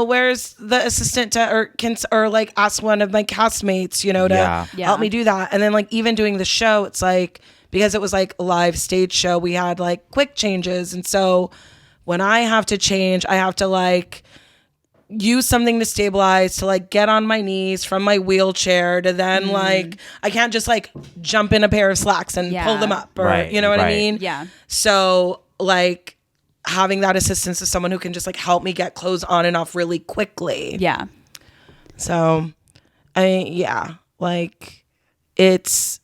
where's the assistant to, or like ask one of my castmates, to Yeah. help me do that. And then like even doing the show, it's like, because it was like a live stage show, we had like quick changes, and so when I have to change, I have to like use something to stabilize, to like get on my knees from my wheelchair, to then like, I can't just like jump in a pair of slacks and Yeah. pull them up, or Right, you know what I right. mean? Yeah. So like having that assistance of someone who can just like help me get clothes on and off really quickly. yeah. So like it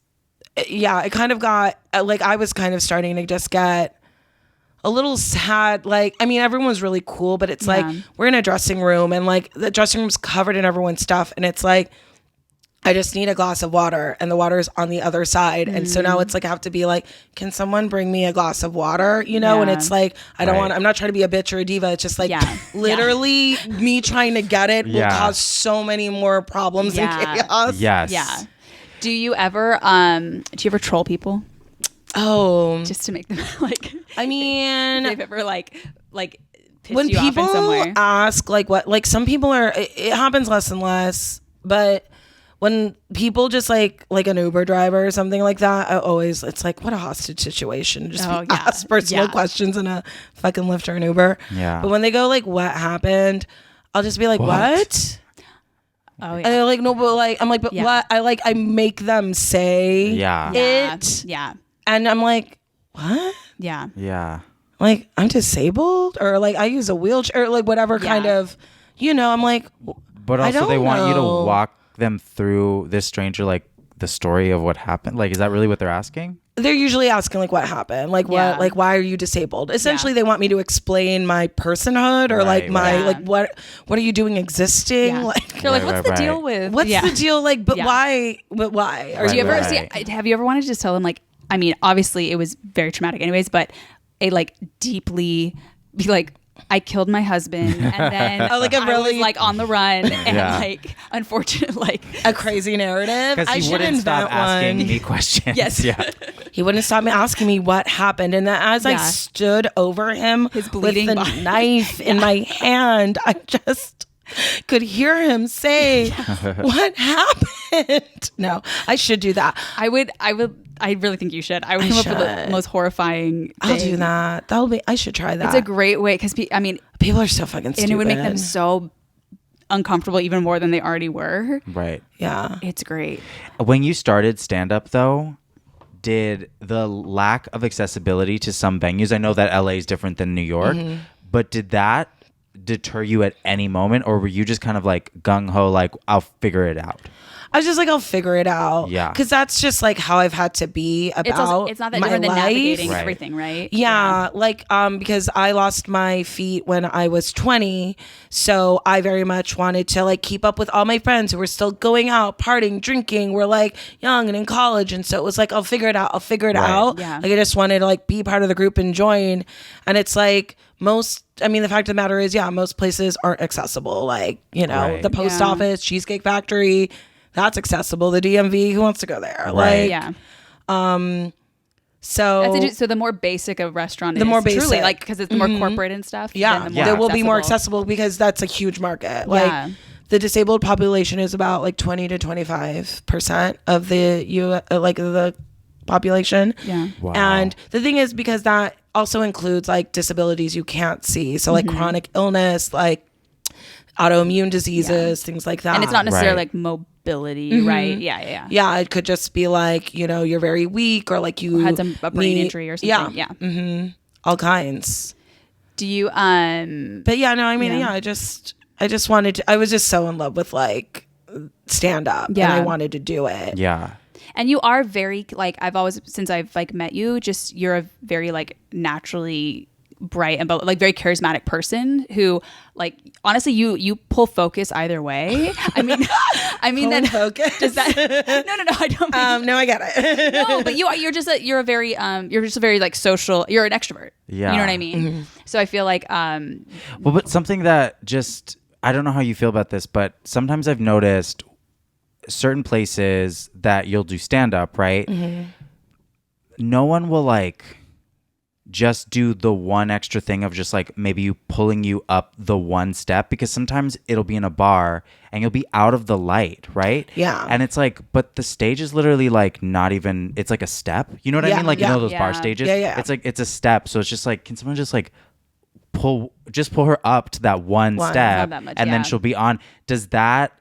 kind of got like, I was kind of starting to just get a little sad. Like, I mean, everyone's really cool, but it's like, we're in a dressing room, and like the dressing room's covered in everyone's stuff, and it's like, I just need a glass of water, and the water is on the other side. And so now it's like, I have to be like, can someone bring me a glass of water? And Yeah. it's like, I don't Right. want, I'm not trying to be a bitch or a diva. It's just like, Yeah. literally me trying to get it will Yeah. cause so many more problems Yeah. and chaos. Yes. Yeah. Do you ever troll people Oh, just to make them like, I mean, they've ever like pissed when you off in some people way? ask like what, like some people are, it happens less and less, but when people just like an Uber driver or something like that, it's like, what a hostage situation. Just Oh, be yeah. asked personal Yeah. questions in a fucking Lyft or an Uber. Yeah. But when they go like, what happened? I'll just be like, what? Oh And yeah. they're like, no, but like, I'm like, but Yeah. what? I make them say Yeah. Yeah. it. Yeah. And I'm like, what? Yeah. Yeah. like, I'm disabled, or like I use a wheelchair, or like whatever kind of, I'm like, But I also don't they want you to know. walk them through this stranger, like the story of what happened. Like, is that really what they're asking? They're usually asking like what happened, like Yeah. what, like why are you disabled? Essentially, they want me to explain my personhood, or like Right, my right. like what are you doing existing? Yeah. Like They're like, Right, what's the right, deal right. with? what's the deal? Like, but Yeah. why? But why? Or Do you ever Right. have you ever wanted to just tell them, like, I mean, obviously it was very traumatic anyways, but a like deeply be like, I killed my husband, and then Oh, like a I really- was like on the run, and Yeah. like unfortunate, like a crazy narrative? Because I he should wouldn't stop invent asking one. me questions. Yes. Yeah. He wouldn't stop me asking me what happened, and then as I Yeah. stood over him His with bleeding the body. knife in my hand, I just could hear him say, "What happened?" No, I should do that. I really think you should. I would I come up with should. the most horrifying thing. I'll do that. That'll be. I should try that. It's a great way because I mean, People are so fucking stupid. and it would make them so uncomfortable even more than they already were. Right. Yeah. It's great. When you started stand up, though, did the lack of accessibility to some venues, I know that LA is different than New York, but did that deter you at any moment, or were you just kind of like gung ho, like, I'll figure it out? I was just like, I'll figure it out. Yeah. Because that's just like how I've had to be about It's also, it's not that my different than life. navigating Right. everything, right? Yeah, like because I lost my feet when I was 20, so I very much wanted to like keep up with all my friends who were still going out, partying, drinking. We're like young and in college, and so it was like, I'll figure it out. I'll figure it Right. out. Yeah. Like I just wanted to like be part of the group and join, and it's like the fact of the matter is, most places aren't accessible. Like, Right. the post Yeah. office, Cheesecake Factory, that's accessible. The DMV, who wants to go there? Right. Like, Yeah. so So the more basic a restaurant The is, more truly, basic. like, because it's the more corporate and stuff. yeah, then the more there will be more accessible because that's a huge market. Like Yeah. the disabled population is about like 20 to 25% of the population. Yeah. Wow. And the thing is, because that also includes like disabilities you can't see, so like chronic illness, like autoimmune diseases, things like that. And it's not necessarily Right. like mobility, right? Yeah. Yeah, it could just be like, you're very weak, or like you Had a brain need- injury or something. Yeah. all kinds. Do you But yeah, no, I mean, Yeah. I just wanted to, I was just so in love with like stand up, and Yeah. I wanted to do it. Yeah. and you are very like since I've like met you, just you're a very like naturally bright and like very charismatic person who like honestly you pull focus either way. I mean that Focus. does that no I don't mean No, I get it. no, but you're just a very like social. You're an extrovert. Yeah. You know what I mean. So I feel like Well, but something that just, I don't know how you feel about this, but sometimes I've noticed certain places that you'll do stand up, right? No one will like just do the one extra thing of just like maybe you pulling you up the one step, because sometimes it'll be in a bar and you'll be out of the light, right? Yeah. And it's like, but the stage is literally like not even, it's like a step. You know what I Yeah, mean? Like, yeah. you know those bar Yeah. stages? Yeah, yeah. It's like, it's a step. So it's just like, can someone just like pull her up to that one One. step, Not that much, and then yeah. she'll be on? Does that,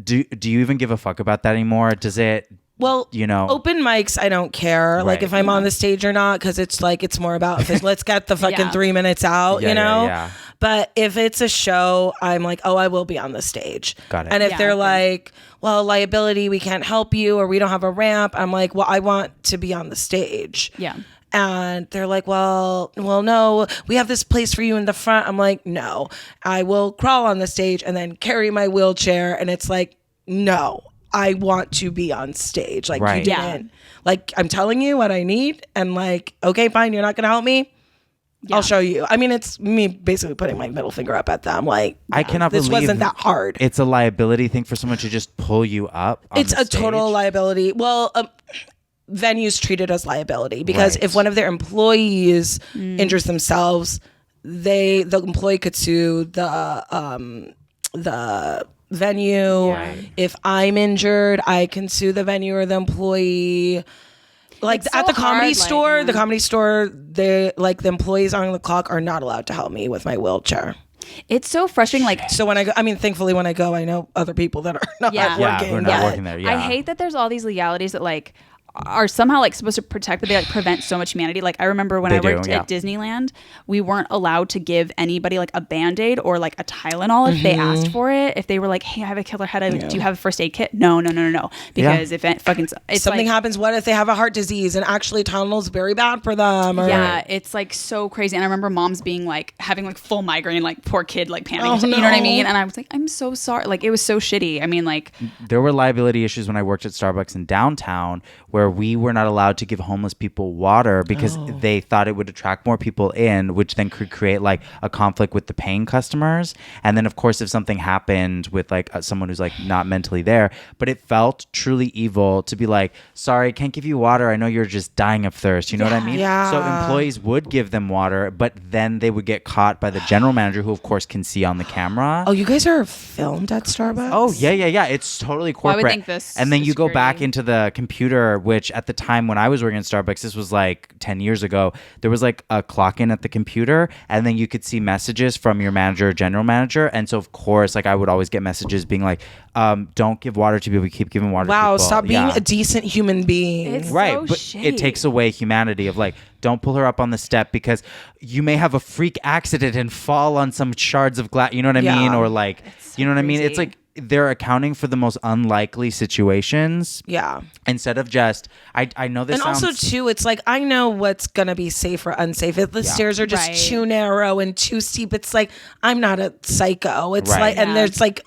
do you even give a fuck about that anymore? Does it, Well, open mics, I don't care. Like Right. if I'm on the stage or not, because it's like it's more about let's get the fucking Yeah. 3 minutes out, Yeah, yeah. But if it's a show, I'm like, oh, I will be on the stage. Got it. And if Yeah, they're okay. like, well, liability, we can't help you, or we don't have a ramp, I'm like, well, I want to be on the stage. yeah. And they're like, well, no, we have this place for you in the front. I'm like, no, I will crawl on the stage and then carry my wheelchair. And it's like, no, I want to be on stage. Like Right. you Yeah. didn't. Like I'm telling you what I need, and like, okay, fine, you're not gonna help me. Yeah. I'll show you. I mean, it's me basically putting my middle finger up at them. Like, I cannot this believe wasn't that hard. It's a liability thing for someone to just pull you up on It's the a total stage? liability. Well, venues treat it as liability because Right. if one of their employees injures themselves, the employee could sue the venue. Right. If I'm injured, I can sue the venue or the employee. Like It's at so the comedy hard, like, store, they like the employees on the clock are not allowed to help me with my wheelchair. It's so frustrating. Like So when I go, I mean, thankfully when I go, I know other people that are not Yeah. Yeah, working. who are but- not working there. Yeah. I hate that there's all these legalities that like are somehow like supposed to protect, but they like prevent so much humanity. Like I remember when I worked at Disneyland, we weren't allowed to give anybody like a Band-Aid or like a Tylenol if they asked for it. If they were like, hey, I have a killer headache, do you have a first aid kit? No. Because if it fucking it's something like, happens, what if they have a heart disease and actually Tylenol's very bad for them? Or, yeah, it's like so crazy. And I remember moms being like having like full migraine, like poor kid, like panicking. Oh, You know what I no. mean? And I was like, I'm so sorry. Like it was so shitty. I mean, like There were liability issues when I worked at Starbucks in downtown where we were not allowed to give homeless people water because they thought it would attract more people in, which then could create like a conflict with the paying customers. And then of course, if something happened with like someone who's like not mentally there, but it felt truly evil to be like, sorry, can't give you water. I know you're just dying of thirst. You know what I mean? Yeah. So employees would give them water, but then they would get caught by the general manager, who of course can see on the camera. Oh, you guys are filmed at Starbucks? Oh, yeah. It's totally Well, I corporate. would think this and then you go back security- into the computer, which at the time when I was working at Starbucks, this was like 10 years ago, there was like a clock in at the computer, and then you could see messages from your manager or general manager. And so, of course, like I would always get messages being like, don't give water to people, keep giving water to Wow, people. stop being Yeah. a decent human being. It's Right, so but shitty. it takes away humanity of like, don't pull her up on the step because you may have a freak accident and fall on some shards of glass. You know what I Yeah. mean? Or like, so you know what I mean? It's crazy. like they're accounting for the most unlikely situations Yeah. instead of just, I know this And sounds... also, too, it's like, I know what's going to be safe or unsafe. If the stairs are just Right. too narrow and too steep, it's like, I'm not a psycho. It's Right. like, and Yeah. there's like,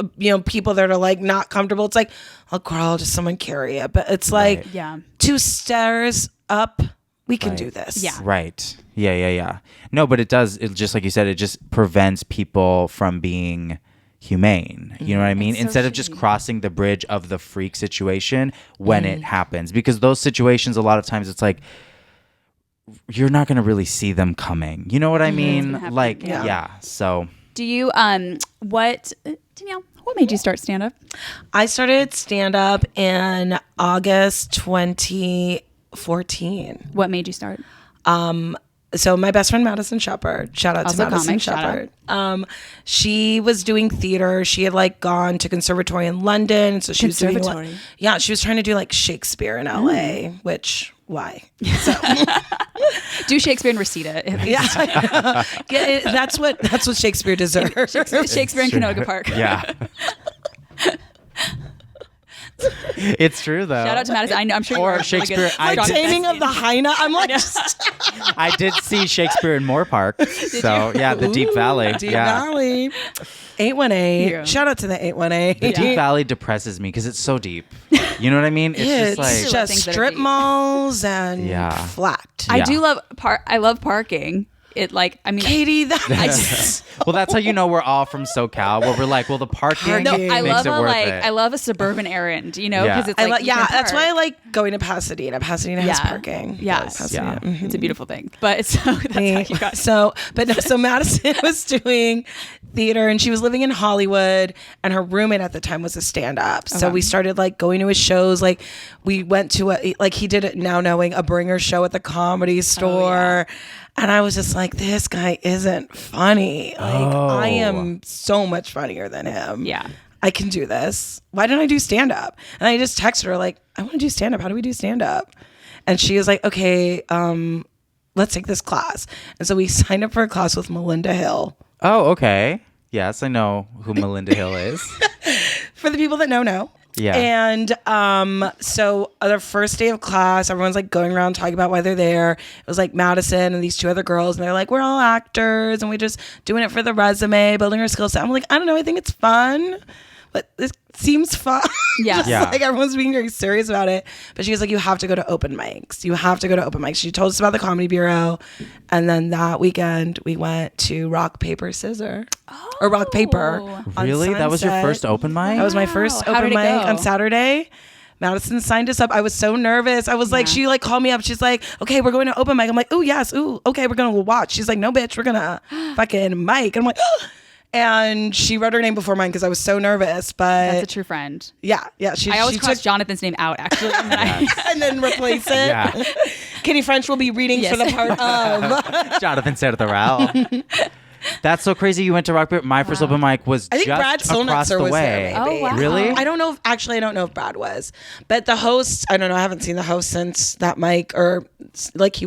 people that are like not comfortable. It's like, oh, girl, just someone carry it. But it's like, Yeah. 2 stairs up, we can do this. Yeah. Right. Yeah. No, but it does, it just like you said, it just prevents people from being humane. You know what I mean? It's so Instead of just shitty. crossing the bridge of the freak situation when it happens. Because those situations, a lot of times it's like, you're not going to really see them coming. You know what I mean? gonna happen, Like, yeah. yeah. So, Do you Danielle, what made you start stand up? I started stand up in August 2014. What made you start? So my best friend Madison Shepard, shout out Also to Madison comic, shout Shepard. She was doing theater. She had like gone to conservatory in London, so she was doing Conservatory? yeah, she was trying to do like Shakespeare in LA, which why? Do Shakespeare and Reseda. Yeah, that's what Shakespeare deserves. Shakespeare in Canoga Park. yeah. It's true though. Shout out to Madison. I'm sure. Or you're Shakespeare, Like I strong did- Taming of the Hyena. I'm like, I did see Shakespeare in Moore Park. So, yeah, the Deep Valley. Deep yeah. Valley, 818. Yeah. Shout out to the 818. The Deep Valley depresses me because it's so deep. You know what I mean? It's It's just like, love just things that are strip deep. malls and Yeah. flat. I Yeah. do love I love parking. It like I mean. Katy, well, that's how you know we're all from SoCal, where we're like, well, the parking No, Parking I makes love it a worth like it. I love a suburban errand, you know, Yeah. because it's like you can that's park. why I like going to Pasadena. Pasadena has Yeah. parking. Yeah. Pasadena. Yeah. It's a beautiful thing, but it's that's how you got. So Madison was doing theater and she was living in Hollywood and her roommate at the time was a stand-up. So we started like going to his shows. Like we went to he did it Now Knowing, a bringer show at the Comedy Store. And I was just like, this guy isn't funny. Like I am so much funnier than him. Yeah. I can do this. Why didn't I do stand-up? And I just texted her like, I want to do stand-up. How do we do stand-up? And she was like, okay, let's take this class. And so we signed up for a class with Melinda Hill. Oh, okay. Yes, I know who Melinda Hill is. For the people that know. Yeah. And so the first day of class, everyone's like going around talking about why they're there. It was like Madison and these 2 other girls, and they're like, we're all actors and we're just doing it for the resume, building our skill set. I'm like, I don't know, I think it's fun. But this seems fun. Yeah. Just Yeah. like everyone's being very serious about it. But she was like, you have to go to open mics. You have to go to open mics. She told us about the Comedy Bureau. And then that weekend we went to Rock, Paper, Scissor. Or Rock, Paper. on Really? That was your Sunset. first open mic? That was my first How open did it mic go? on Saturday. Madison signed us up. I was so nervous. I was like, she like called me up. She's like, okay, we're going to open mic. I'm like, oh yes. Ooh, okay, we're going to watch. She's like, no, bitch, we're going to fucking mic. And I'm like, and she wrote her name before mine because I was so nervous. But That's a true friend. yeah. I always she cross took, Jonathan's name out actually, and then and then replace it. Yeah. Katy French will be reading Yes. for the part of. Jonathan CERDA-ROWELL. That's so crazy. You went to Rock Paper. My first open mic was I think just Brad across Solnitzer the was way. there, maybe. Oh, wow. Really? I don't know if actually I don't know if Brad was, but the host, I don't know. I haven't seen the host since that mic, or like I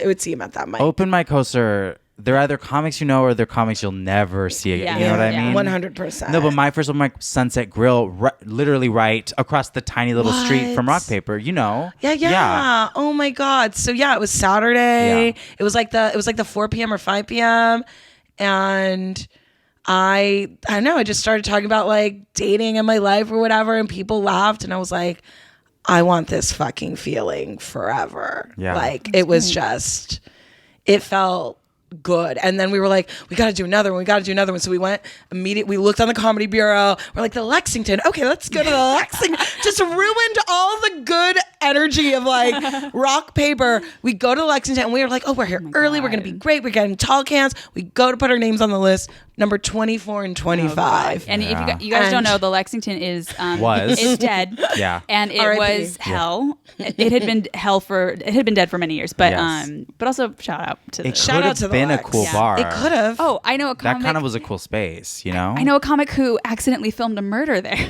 would see him at that mic. Open mic hosts are, they're either comics you know or they're comics you'll never see again. You know what I mean? 100%. No, but my first open mic, Sunset Grill, literally right across the tiny little street from What? Rock Paper. You know? Yeah. Oh my God. So yeah, it was Saturday. Yeah. It was like the 4 p.m. or 5 p.m. And I don't know, I just started talking about like dating and my life or whatever, and people laughed, and I was like, I want this fucking feeling forever. Yeah. Like it was just, it felt good. And then we were like, we got to do another one. So we went immediately, we looked on the Comedy Bureau. We're like, the Lexington. Okay, let's go to the Lexington. Just ruined all the good energy of like Rock Paper. We go to Lexington and we were like, oh, we're here early. We're going to be great. We're getting tall cans. We go to put our names on the list. Number 24 and 25. And if you guys don't know, the Lexington is dead. Yeah. And it R.I.P. was hell. It had been dead for many years. But Yes. but also shout out to the It Shout could out have to the been a Lex. cool Yeah. bar. It could have. Oh, I know a That comic. kind of was a cool space, you know? I know a comic who accidentally filmed a murder there.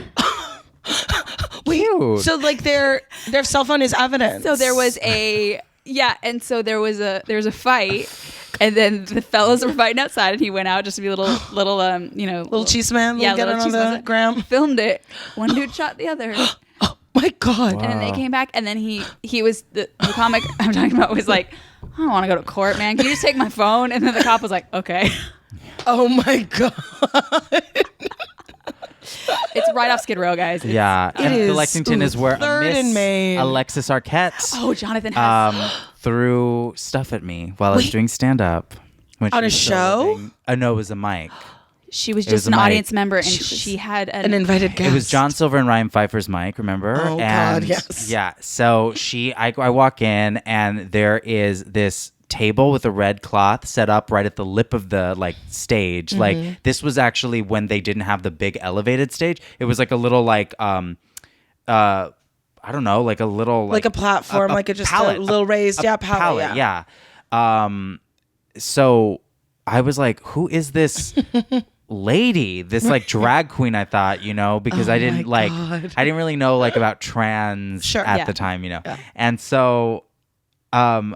Cute. So like their cell phone is evidence. So there was a there was a fight, and then the fellas were fighting outside, and he went out just to be a little little cheese man. yeah, Get it little on cheese the man. gram. Filmed it. One dude shot the other. My God. And then they came back, and then he was the comic I'm talking about was like, I don't want to go to court, man. Can you just take my phone? And then the cop was like, okay. Oh my God. It's right off Skid Row, guys. Yeah, and the is Lexington is where 3rd and Miss Main. Alexis Arquette Oh, Jonathan has. threw stuff at me while I was doing stand up. On a show? No, it was a mic. She was was just a an mic. audience member, and she had An invited guest. It was John Silver and Ryan Pfeiffer's mic, remember? Oh, and God, yes. Yeah, so I walk in, and there is this table with a red cloth set up right at the lip of the like stage. Mm-hmm. Like this was actually when they didn't have the big elevated stage. It was like a little like I don't know, like a little like a platform, like a just pallet, a little raised, pallet, yeah. So I was like, who is this lady, this like drag queen? I thought, because I didn't my like God. I didn't really know like about trans Sure, at yeah. the time, and so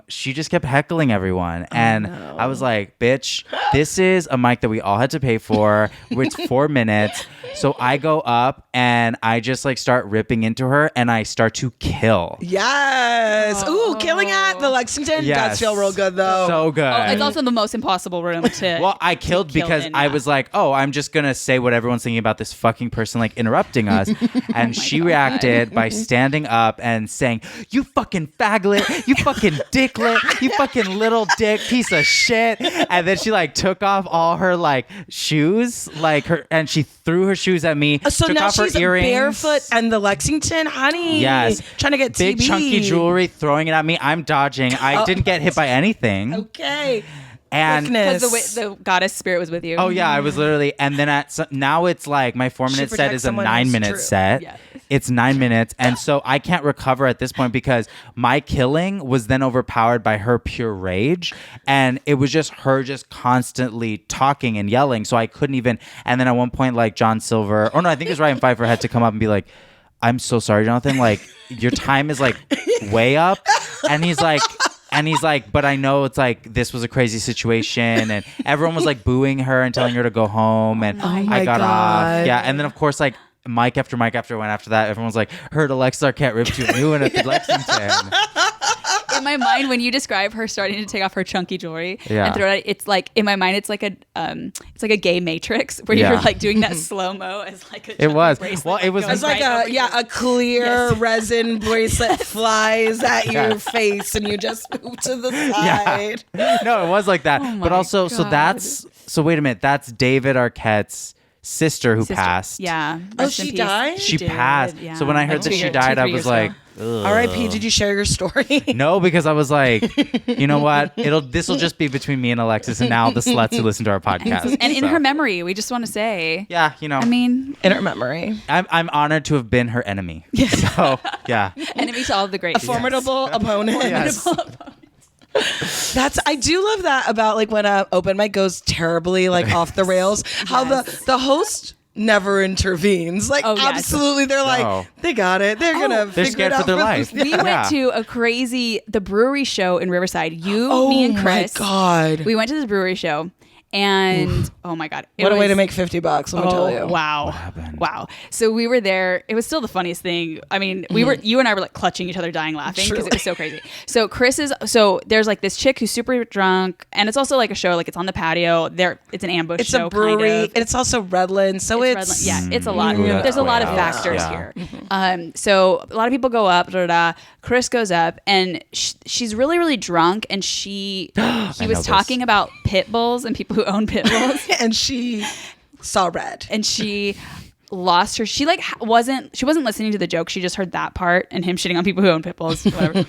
she just kept heckling everyone, and I was like, bitch, this is a mic that we all had to pay for. It's 4 minutes. So I go up and I just like start ripping into her, and I start to kill. Yes. Ooh, killing at the Lexington Yes. does feel real good though. So good. Oh, it's also the most impossible room to. Well, I killed kill because in, I yeah. was like, oh, I'm just going to say what everyone's thinking about this fucking person like interrupting us. And she reacted by standing up and saying, you fucking faggot, you fucking dicklet, you fucking little dick piece of shit. And then she like took off all her like shoes, and she threw her shoes at me, So took now off her she's earrings. barefoot and the Lexington, honey. Yes. Trying to get Big TB. chunky jewelry, throwing it at me. I'm dodging. I didn't get hit by anything. Okay. And because Goodness. the goddess spirit was with you. oh yeah, I was literally, and then now it's like my 4-minute set protects is a someone who's 9-minute true. set. Yes. It's 9 minutes, and so I can't recover at this point because my killing was then overpowered by her pure rage, and it was just her just constantly talking and yelling. So I couldn't even. And then at one point, like John Silver, or no, I think it was Ryan Pfeiffer had to come up and be like, "I'm so sorry, Jonathan. Like your time is like way up," and he's like. But I know it's like this was a crazy situation, and everyone was like booing her and telling her to go home, and I my got God. off. Yeah, and then of course like mic after mic after one after that, everyone was like, "Heard Alexis Arquette ripped you a new one at the Lexington." In my mind, when you describe her starting to take off her chunky jewelry Yeah. and throw it, it's like in my mind, it's like a gay Matrix where Yeah. you're like doing that slow mo as like a It chunky was. bracelet, Well, it was going It's like right over a clear Yes. resin bracelet flies at your Yes. face and you just move to the Yeah. side. No, it was like that. Oh but my also, so God. wait a minute, that's David Arquette's sister who Sister. passed. Yeah. Oh, Rest in she peace. died? She did, passed. yeah. So when I heard Like that 2 she years- died, 2-3 I was years like, ago. ugh. R.I.P. Did you share your story? No, because I was like, you know what? This will just be between me and Alexis, and now the sluts who listen to our podcast. And in So, her memory, we just want to say, yeah, I mean, In her memory. I'm honored to have been her enemy. So yeah, enemy to all of the great. A formidable opponent. Yes. I do love that about like when a open mic goes terribly like off the rails, how the host never intervenes. Like absolutely, they're like they got it. They're gonna they're figure scared it out for their life. We went to the brewery show in Riverside. Me and Chris. Oh my God. We went to this brewery show. And oh my God. What a way to make $50, let me tell you. Wow. So we were there. It was still the funniest thing. I mean, you and I were like clutching each other, dying laughing because it was so crazy. So there's like this chick who's super drunk, and it's also like a show, like it's on the patio. It's an ambush show. It's a brewery, kind of. And it's also Redlands. So it's Redlands. Yeah, it's a lot. There's a lot of factors here. So a lot of people go up. Chris goes up, and she's really, really drunk, and he was talking about pit bulls and people who own pit bulls. And she saw red. And she lost her. She wasn't listening to the joke. She just heard that part and him shitting on people who own pit bulls. Whatever. And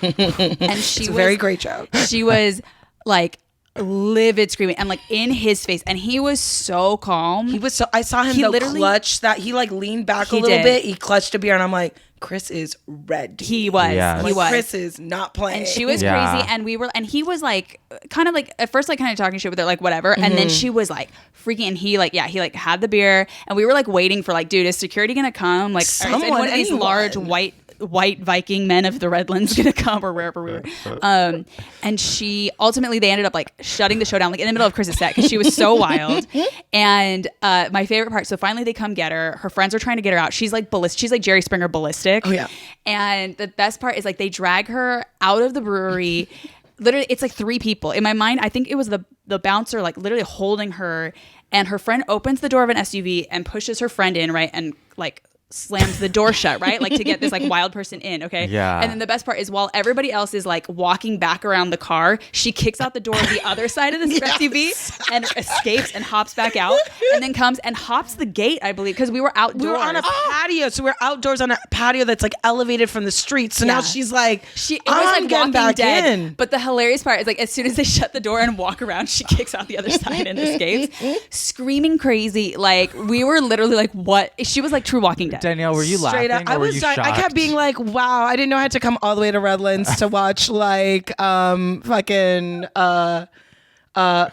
it's a very great joke. She was like livid screaming and like in his face, and he was so calm. I saw him clutch that. He like leaned back a little bit. He clutched a beer, and I'm like, Chris is red. He was. Yes. He was. Chris is not playing. And she was crazy. And he was like, kind of like, at first, like kind of talking shit with her, like whatever. And then she was like freaking, and he had the beer, and we were like waiting for like, dude, is security gonna come? Like, is one of these large white Viking men of the Redlands gonna come, or wherever we were? And they ended up like shutting the show down, like in the middle of Chris's set, because she was so wild. And my favorite part, so finally they come get her. Her friends are trying to get her out. She's like ballistic. She's like Jerry Springer ballistic. Oh yeah. And the best part is like they drag her out of the brewery. Literally, it's like 3 people. In my mind, I think it was the bouncer like literally holding her, and her friend opens the door of an SUV and pushes her friend in, right, and like slams the door shut, right? Like to get this like wild person in, okay? Yeah. And then the best part is while everybody else is like walking back around the car, she kicks out the door of the other side of the SUV and escapes and hops back out, and then comes and hops the gate, I believe, because we were outdoors. We were on a patio, so we're outdoors on a patio that's like elevated from the street. So now she's like, it was like getting Walking back Dead. in. But the hilarious part is like as soon as they shut the door and walk around, she kicks out the other side and escapes, screaming crazy. Like we were literally like, what? She was like true Walking Dead. Danielle, were you laughing? I was shocked? I kept being like, wow, I didn't know I had to come all the way to Redlands to watch like fucking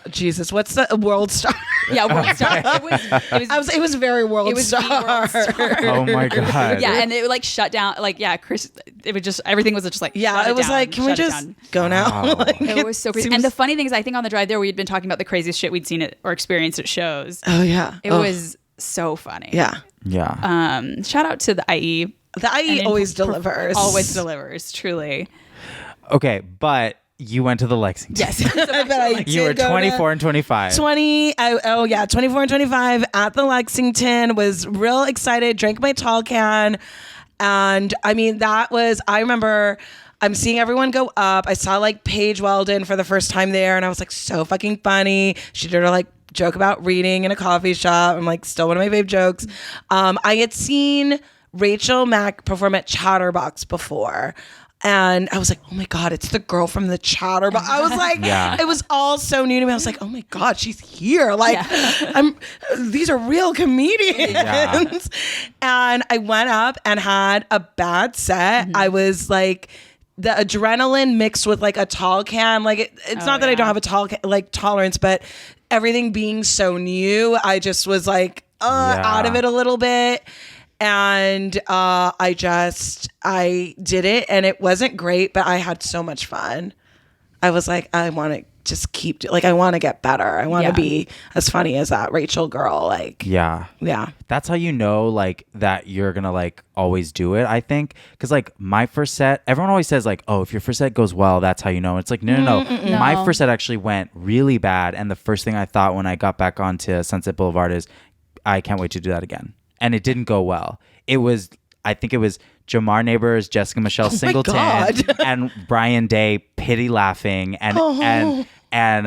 Jesus, what's the World Star? Yeah, World Star. It was very World Star. The World Star. Oh my God. Yeah, and it like shut down. Like Chris, it would just everything was just like it was down, like, can we just go now? Like, it was so crazy. And the funny thing is, I think on the drive there, we had been talking about the craziest shit we'd seen or experienced at shows. Oh yeah, it was so funny. Yeah. Shout out to the IE. The IE always delivers. Always delivers, truly. Okay, but you went to the Lexington. Yes. You were 24 and 25. 24 and 25 at the Lexington. Was real excited. Drank my tall can. And I mean, I remember I'm seeing everyone go up. I saw like Paige Weldon for the first time there, and I was like, so fucking funny. She did her like joke about reading in a coffee shop. I'm like, still one of my fave jokes. I had seen Rachel Mack perform at Chatterbox before. And I was like, oh my God, it's the girl from the Chatterbox. I was like, It was all so new to me. I was like, oh my God, she's here. Like, these are real comedians. Yeah. And I went up and had a bad set. I was like, the adrenaline mixed with like a tall can. Like, it's not that I don't have a tall like tolerance, but everything being so new, I just was like out of it a little bit. And I did it, and it wasn't great, but I had so much fun. I was like, I want to just keep, like, I want to get better. I want to be as funny as that Rachel girl. Like, yeah. That's how you know, like, that you're gonna like always do it. I think because like my first set, everyone always says like, oh, if your first set goes well, that's how you know. It's like no. My first set actually went really bad, and the first thing I thought when I got back onto Sunset Boulevard is, I can't wait to do that again. And it didn't go well. I think it was Jamar Neighbors, Jessica Michelle Singleton, and Brian Day pity laughing, and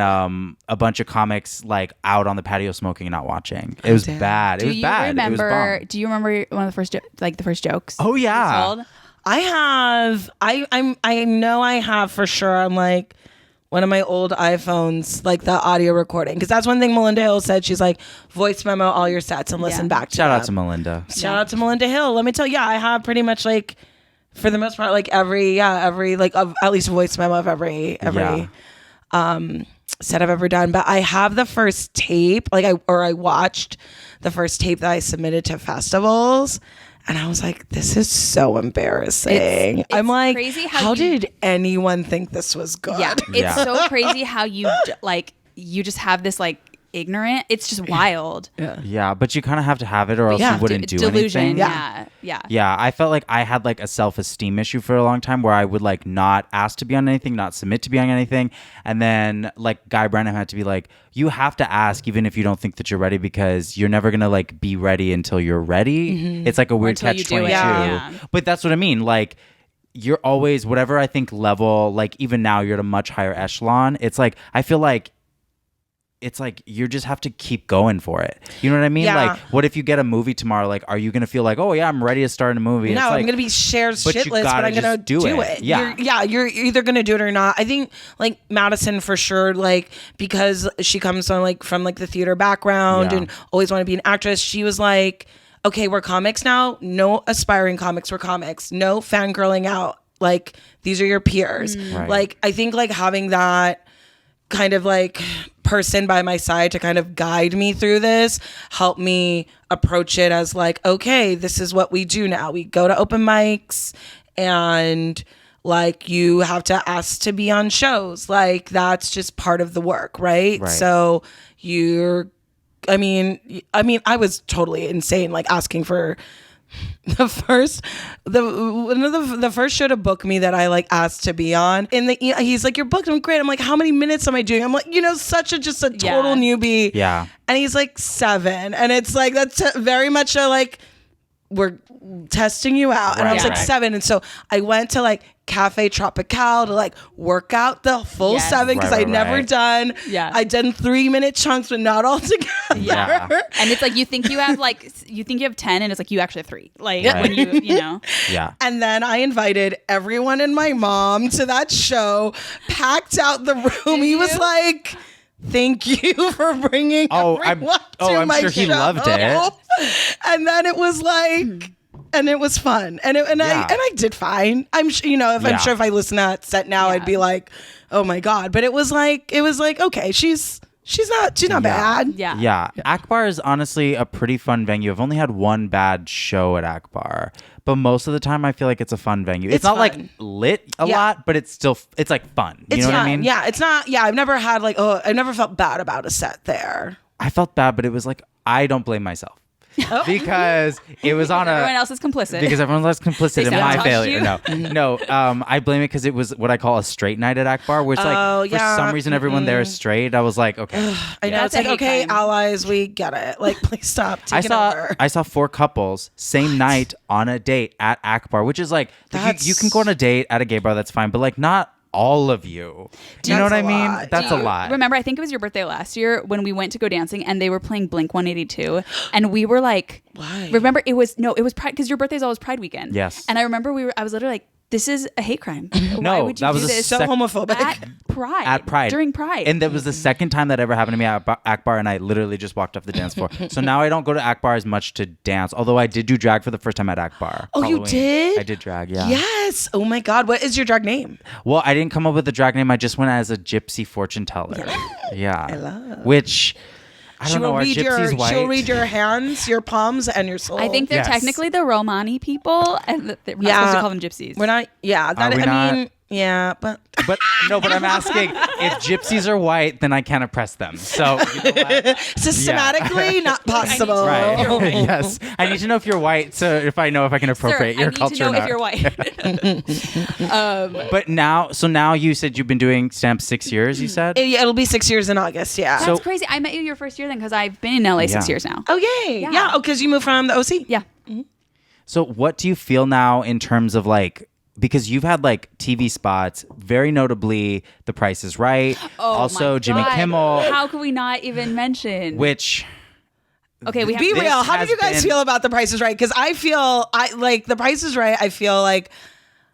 a bunch of comics like out on the patio smoking and not watching. It was bad. It was bad. It was bomb. Do you remember one of the first the first jokes? Oh yeah, I have. I know I have for sure. I'm like, one of my old iPhones, like the audio recording. Because that's one thing Melinda Hill said. She's like, voice memo all your sets and listen back to them. Shout out to Melinda. Shout out to Melinda Hill. Let me tell you, I have pretty much like, for the most part, like every like at least a voice memo of every set I've ever done, but I have the first tape, I watched the first tape that I submitted to festivals, and I was like, this is so embarrassing. I'm like, crazy how did anyone think this was good? Yeah, it's so crazy how you you just have this ignorant. It's just wild. Yeah, but you kind of have to have it, or else you wouldn't do delusion. anything. Yeah. I felt like I had a self-esteem issue for a long time, where I would not ask to be on anything, not submit to be on anything, and then Guy Branum had to be like, you have to ask even if you don't think that you're ready, because you're never gonna be ready until you're ready. Mm-hmm. It's like a weird catch-22. Yeah. But that's what I mean. You're always, whatever I think level, even now you're at a much higher echelon. It's I feel like it's you just have to keep going for it. You know what I mean? Yeah. What if you get a movie tomorrow? Are you going to feel oh yeah, I'm ready to start a movie? No, I'm going to be shared shitless, but I'm going to do it. Yeah. You're either going to do it or not. I think Madison for sure, because she comes from the theater background and always wanted to be an actress. She was like, okay, we're comics now. No aspiring comics. We're comics. No fangirling out. These are your peers. Right. I think having that kind of person by my side to kind of guide me through this helped me approach it as okay, this is what we do now. We go to open mics and you have to ask to be on shows. That's just part of the work, right? So I was totally insane asking for the first show to book me that I asked to be on. He's like, you're booked. I'm great. I'm like, how many minutes am I doing? I'm like, such a total newbie. Yeah. And he's like 7, and it's that's very much a we're testing you out. And I was 7, and so I went to Cafe Tropical to work out the full 7 because I'd never done. Yeah. I'd done 3-minute chunks, but not all together. Yeah. And it's you think you have 10, and it's you actually have 3. When you know. Yeah. And then I invited everyone and my mom to that show, packed out the room. He was like, thank you for bringing everyone to my show. I'm sure he loved it. And then it was and it was fun, and I did fine. I'm sure, I'm sure if I listen to that set now, I'd be like, oh my god. But it was okay, she's not bad. Yeah. Yeah. Akbar is honestly a pretty fun venue. I've only had one bad show at Akbar, but most of the time I feel like it's a fun venue. It's not fun. Lit a lot, but it's still fun. You know what I mean? Yeah, it's not. Yeah, I've never had I never felt bad about a set there. I felt bad, but it was I don't blame myself. Because it was on everyone else is complicit. Because everyone else is complicit in my failure. You? No. I blame it because it was what I call a straight night at Akbar, which for some reason everyone there is straight. I was like, okay. I know, it's okay, allies, we get it. Please stop taking over. I saw 4 couples same night on a date at Akbar, which is you can go on a date at a gay bar, that's fine, but not all of you. Do you know what I mean? That's a lot. Remember, I think it was your birthday last year when we went to go dancing and they were playing Blink 182, and we were like, why? Remember, it was Pride, because your birthday is always Pride weekend. Yes. And I remember I was literally like, this is a hate crime. Why would you that do was this? So homophobic. At Pride. During Pride. And that was the second time that ever happened to me at Akbar, and I literally just walked off the dance floor. So now I don't go to Akbar as much to dance, although I did do drag for the first time at Akbar. Oh, Halloween. You did? I did drag, yeah. Yes. Oh my God. What is your drag name? Well, I didn't come up with a drag name. I just went as a gypsy fortune teller. Yeah. I love. Which... I don't know, are gypsies white? She'll read your hands, your palms, and your soul. I think they're technically the Romani people, and we're not supposed to call them gypsies. We're not. Yeah, that, Are we I not? mean, yeah, but But I'm asking, if gypsies are white, then I can't oppress them. So you know what? systematically not possible. Right. Yes. I need to know if you're white, so if I can appropriate your culture or not. I need to know if you're white. But now you said you've been doing stand-up 6 years, you said? It'll be 6 years in August, yeah. That's crazy. I met you your first year then, because I've been in LA 6 years now. Oh, yay. Yeah. Oh, because you moved from the OC? Yeah. So what do you feel now in terms of because you've had TV spots, very notably The Price is Right, also Jimmy Kimmel. How could we not even mention? Which... Okay, we have Be real. How did you guys feel about The Price is Right? Because I feel, The Price is Right, I feel like...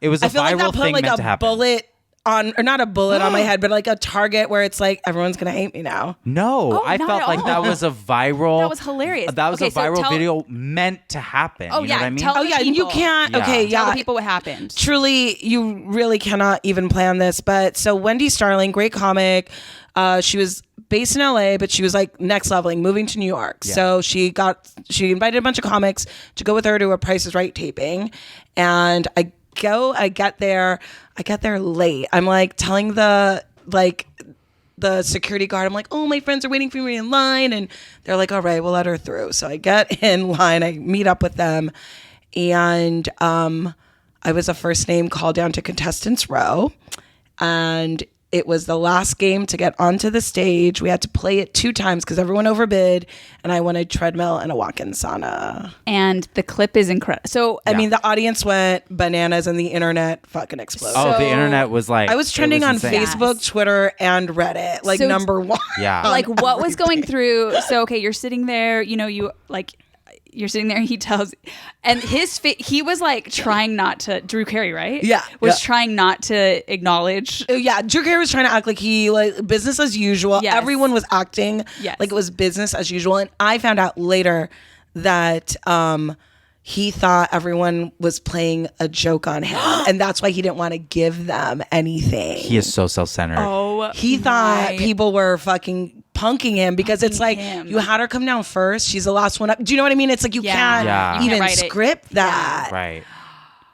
It was a I feel like viral that put thing meant to a happen. bullet or not a bullet on my head, but like a target where it's like everyone's gonna hate me now. No, I not felt at like that all. was a viral. That was hilarious. That was Okay, a so viral tell- video meant to happen. Oh, you know yeah, what I mean? tell- Oh yeah, and you people. can't. Yeah. Okay, Tell yeah. the people what happened. Truly, you really cannot even plan this. But so Wendy Starling, great comic. She was based in LA, but she was like next leveling, moving to New York. Yeah. So she invited a bunch of comics to go with her to a Price is Right taping. And I get there late. I'm like telling the security guard, I'm like, oh, my friends are waiting for me in line. And they're like, all right, we'll let her through. So I get in line, I meet up with them. And I was a first name called down to contestants row. And it was the last game to get onto the stage. We had to play it 2 times because everyone overbid. And I won a treadmill and a walk-in sauna. And the clip is incredible. So I mean, the audience went bananas and the internet fucking exploded. Oh, So- the internet was like. I was trending it on insane. Facebook, Yes. Twitter, and Reddit, like So- number 1. Yeah. like what was going through? So okay, you're sitting there. You're sitting there. He tells, and he was like trying not to. Drew Carey, right? Yeah, was yeah. trying not to acknowledge. Yeah, Drew Carey was trying to act like business as usual. Yes. Everyone was acting Yes. like it was business as usual. And I found out later that he thought everyone was playing a joke on him. And that's why he didn't want to give them anything. He is so self-centered. Oh, He thought my- people were fucking punking him because it's like him. you had her come down first. She's the last one up. Do you know what I mean? It's like you Yeah. can't Yeah. You even can't write it. script that. Right.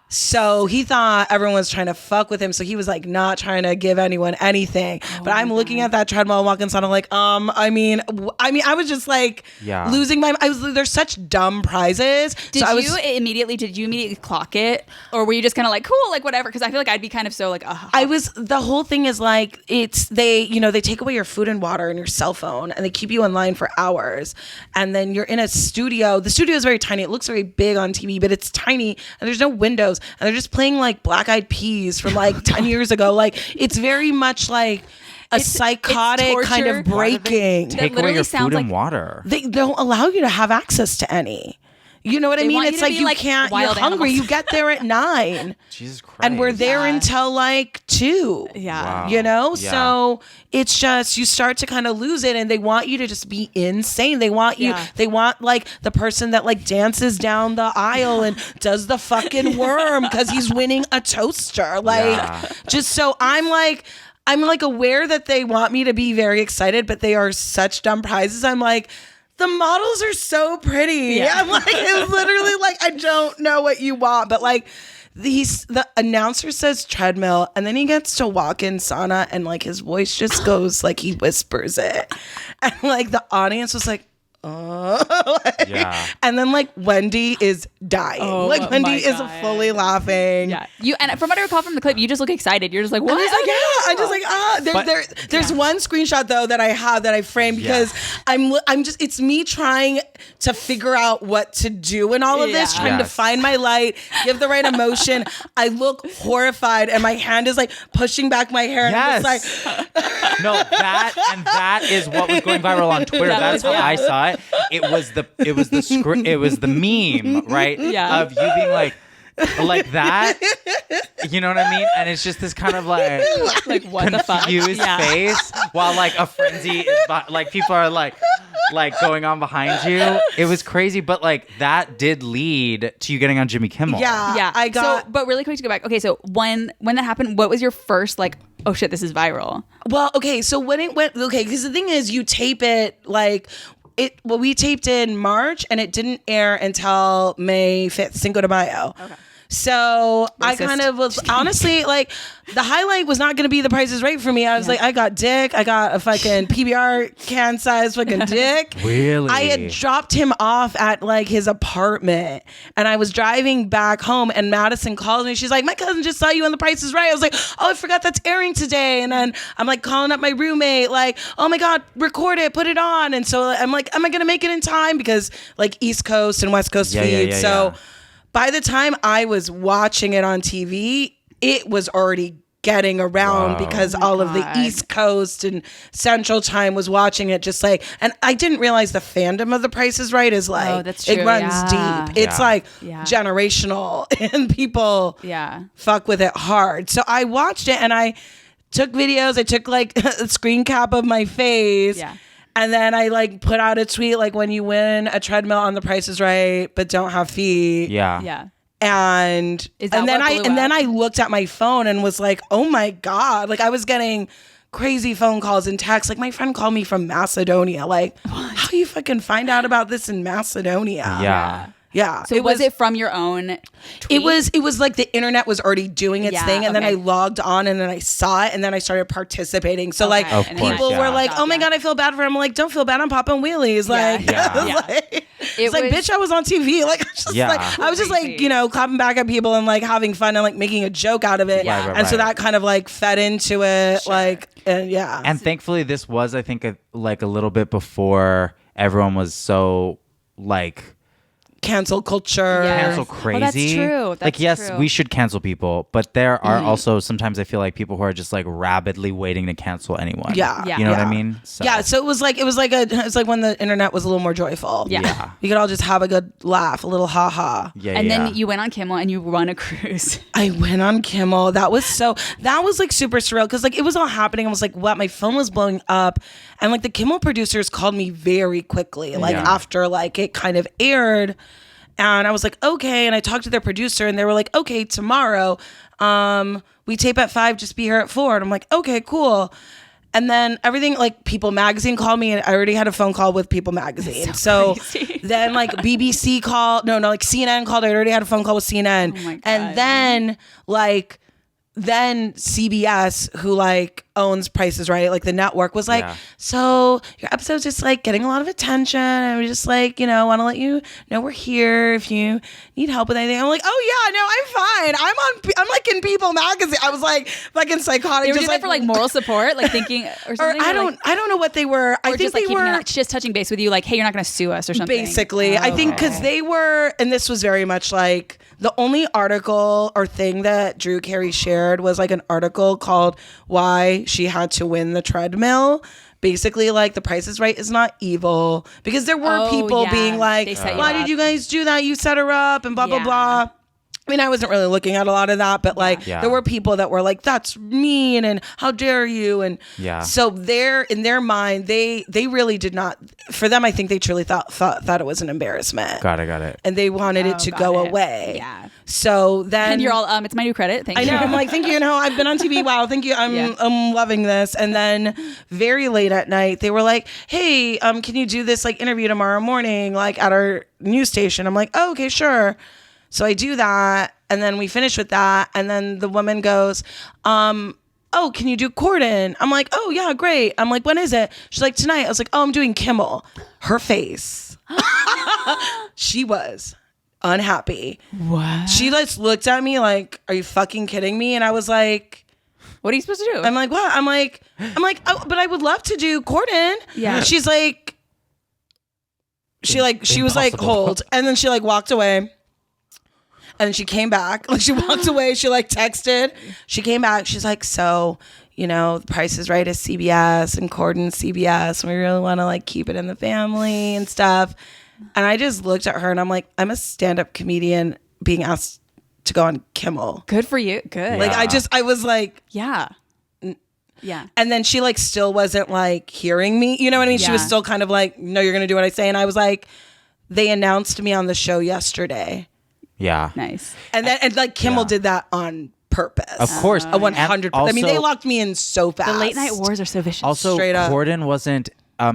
So he thought everyone was trying to fuck with him. So he was like not trying to give anyone anything. Oh But I'm looking at that treadmill walking sound. I'm like, I mean, I was just like Yeah. losing my. There's such dumb prizes. Did so I was, you immediately clock it, or were you just kind of like cool, like whatever? Because I feel like I'd be kind of so like, the whole thing is like they take away your food and water and your cell phone and they keep you in line for hours. And then you're in a studio. The studio is very tiny. It looks very big on TV, but it's tiny and there's no windows. And they're just playing like Black Eyed Peas from like 10 years ago. Like it's very much like a psychotic it's kind torture. of breaking. That Take away literally your sounds food and like- water. They don't allow you to have access to any. You know what I They mean? want you It's to like be you like can't. You're wild hungry. animals. You get there at 9, Jesus Christ. and we're there Yeah. until like 2. yeah. Wow. You know, Yeah. so it's just you start to kind of lose it, and they want you to just be insane. They want you. Yeah. They want like the person that like dances down the aisle and does the fucking worm because he's winning a toaster. Like, Yeah. just so I'm like aware that they want me to be very excited, but they are such dumb prizes. I'm like. The models are so pretty. Yeah. I'm like, it's literally like, I don't know what you want, but like, the announcer says treadmill, and then he gets to walk-in sauna, and like his voice just goes like he whispers it, and like the audience was like, like, Yeah. and then like Wendy is dying, Oh, like Wendy my is God. fully laughing. Yeah, you and from what I recall from the clip, you just look excited. You're just like, what? And he's like, yeah. I just like there's one screenshot though that I have that I framed because I'm just it's me trying to figure out what to do in all of this, Yeah. trying to Yes. find my light, give the right emotion. I look horrified and my hand is like pushing back my hair and I'm Yes. just like No, that is what was going viral on Twitter. That That's was- how I saw it. It was the meme, right? Yeah. Of you being like that. You know what I mean? And it's just this kind of like what the fuck? confused Yeah. face while like a frenzy is like people are like going on behind you. It was crazy, but like that did lead to you getting on Jimmy Kimmel. Yeah, I got So, but really quick to go back. Okay, so when that happened, what was your first like? Oh shit, this is viral. well, okay, so when it went because the thing is you tape it like we taped in March and it didn't air until May 5th, Cinco de Mayo. Okay. So I Racist. kind of was honestly like the highlight was not going to be The Price is Right for me. I was like, I got dick. I got a fucking PBR can size fucking dick. Really? I had dropped him off at like his apartment and I was driving back home and Madison calls me. She's like, my cousin just saw you on The Price is Right. I was like, oh, I forgot that's airing today. And then I'm like calling up my roommate like, oh my God, record it, put it on. And so I'm like, am I going to make it in time? Because like East Coast and West Coast feeds. So by the time I was watching it on TV, it was already getting around because all of the God. East Coast and Central Time was watching it just like, and I didn't realize the fandom of The Price is Right is like, that's it true, runs yeah. deep. It's Yeah. like Yeah. generational and people Yeah. fuck with it hard. So I watched it and took videos. I took like a screen cap of my face. Yeah. And then I like put out a tweet like, when you win a treadmill on The Price is Right, but don't have feet. Yeah. Yeah. And then I looked at my phone and was like, oh my God. Like, I was getting crazy phone calls and texts. Like, my friend called me from Macedonia. Like, how do you fucking find out about this in Macedonia? Yeah. Yeah. So was it from your own tweet? It was like the internet was already doing its thing, and then I okay. logged on and then I saw it and then I started participating. So like Of course, people were like, "Oh my God, I feel bad for him." I'm like, "Don't feel bad, I'm popping wheelies." Like, it's like, bitch, I was on TV. Like, I was just like, you know, clapping back at people and like having fun and like making a joke out of it. Yeah. And so that kind of like fed into it. Sure. Like, and yeah. And thankfully, this was, I think, a little bit before everyone was so like cancel culture. Yes. cancel crazy. Oh, that's true. Like, That's yes, true. we should cancel people, but there are also sometimes I feel like people who are just like rabidly waiting to cancel anyone. Yeah. Yeah. You know what I Yeah. mean? So, Yeah, so it was like when the internet was a little more joyful. Yeah. Yeah. You could all just have a good laugh, a little ha ha. Yeah. And yeah. then you went on Kimmel and you won a cruise. I went on Kimmel. That was like super surreal because like it was all happening. I was like, what? My phone was blowing up. And like the Kimmel producers called me very quickly, like Yeah. after like it kind of aired. And I was like, okay. And I talked to their producer and they were like, okay, tomorrow, we tape at 5, just be here at 4. And I'm like, okay, cool. And then everything, like People Magazine called me, and I already had a phone call with People Magazine. So then like BBC called, like CNN called. I already had a phone call with CNN. Oh my God. And then CBS, who like owns Price is Right, like the network, was like, Yeah. so your episode's just like getting a lot of attention, and we just like, want to let you know we're here if you need help with anything. I'm like, oh yeah, no, I'm fine. I'm like in People Magazine. I was like fucking psychotic. They were just doing that for like moral support, like thinking or or something. I don't know what they were. I Or think just like they keeping were just touching base with you, like, hey, you're not going to sue us or something. basically. I think because they were, and this was very much like the only article or thing that Drew Carey shared was like an article called "Why She Had to Win the Treadmill." Basically, like, The Price is Right is not evil, because there were Oh, people yeah. being like, They set you "Why up. did you guys do that? You set her up," and blah blah Yeah. blah. I mean, I wasn't really looking at a lot of that, but like Yeah. there were people that were like, "That's mean," and "How dare you?" And Yeah. so in their mind, they really did not. For them, I think they truly thought it was an embarrassment. Got it. And they wanted it to got go it. away. Yeah. So then And you're all, it's my new credit. Thank I you. know. I'm like, thank you. I've been on TV. Wow, thank you. I'm loving this. And then very late at night, they were like, hey, can you do this like interview tomorrow morning, like at our news station? I'm like, oh, okay, sure. So I do that, and then we finish with that, and then the woman goes, oh, can you do Corden? I'm like, oh yeah, great. I'm like, when is it? She's like, tonight. I was like, oh, I'm doing Kimmel. Her face. She was unhappy. What? She just looked at me like, are you fucking kidding me? And I was like, What are you supposed to do? I'm like, what? I'm like, oh, but I would love to do Corden. Yeah. She's like, she was like, Impossible. hold. And then she like walked away. And then she came back. Like, she walked away. She like texted. She came back. She's like, so, The Price is Right is CBS and Corden's CBS. And we really want to like keep it in the family and stuff. And I just looked at her and I'm like, I'm a stand-up comedian being asked to go on Kimmel. Good for you. Good. Like, Yeah. I was like, yeah. Yeah. and then she like still wasn't like hearing me. You know what I mean? She was Yeah. still kind of like, no, you're going to do what I say. And I was like, they announced me on the show yesterday. Yeah. Nice. And then, and like Kimmel Yeah. did that on purpose. Of course. A 100%. I mean, Also- they locked me in so fast. The late night wars are so vicious. Also, Straight up. Corden wasn't.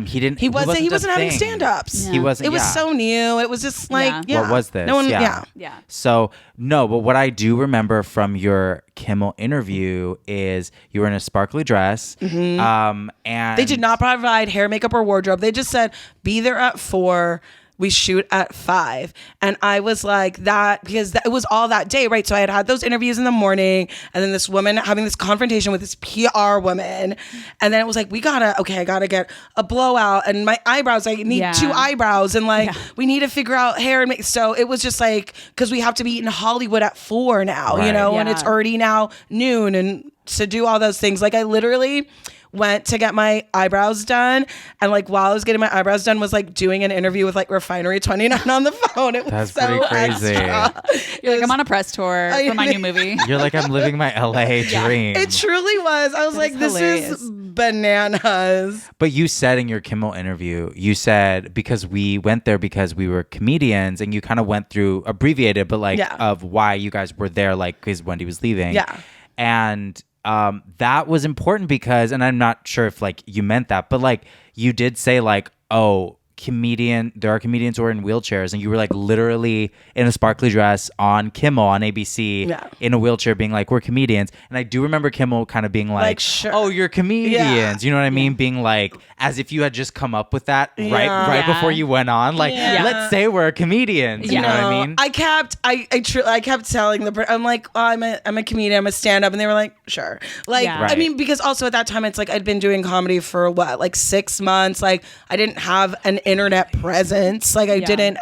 He wasn't having thing. stand-ups. He wasn't. It was yeah. so new. It was just like, Yeah. yeah. What was this? No one, Yeah. Yeah. So no, but what I do remember from your Kimmel interview is you were in a sparkly dress, and They did not provide hair, makeup, or wardrobe. They just said, be there at 4. We shoot at 5. And I was like that because it was all that day, right? So I had those interviews in the morning, and then this woman having this confrontation with this PR woman. And then it was like, I gotta get a blowout, and my eyebrows, I need Yeah. 2 eyebrows, and like, Yeah. we need to figure out hair and make. So it was just like, because we have to be in Hollywood at 4 now, Right. and Yeah. it's already now noon, and to do all those things. Like, I literally went to get my eyebrows done, and like while I was getting my eyebrows done was like doing an interview with like Refinery 29 on the phone. It was That's so pretty crazy. extra. You're like, I'm on a press tour for my new movie. You're like, I'm living my LA dream. It truly was. I was like, is this hilarious. is bananas. But you said in your Kimmel interview, you said because we went there because we were comedians, and you kind of went through abbreviated, but like of why you guys were there, like because Wendy was leaving. Yeah. And that was important because, and I'm not sure if like you meant that, but like you did say like, oh, there are comedians who are in wheelchairs, and you were like literally in a sparkly dress on Kimmel on ABC in a wheelchair being like, we're comedians. And I do remember Kimmel kind of being like sure. oh, you're comedians. Yeah. You know what I mean? Being like, as if you had just come up with that right before you went on. Like, let's say we're comedians. You know what I mean? I kept telling I'm like, oh, I'm a comedian, I'm a stand-up, and they were like, sure. Like, I mean, because also at that time it's like I'd been doing comedy for what, like 6 months. Like I didn't have an internet presence. Like I didn't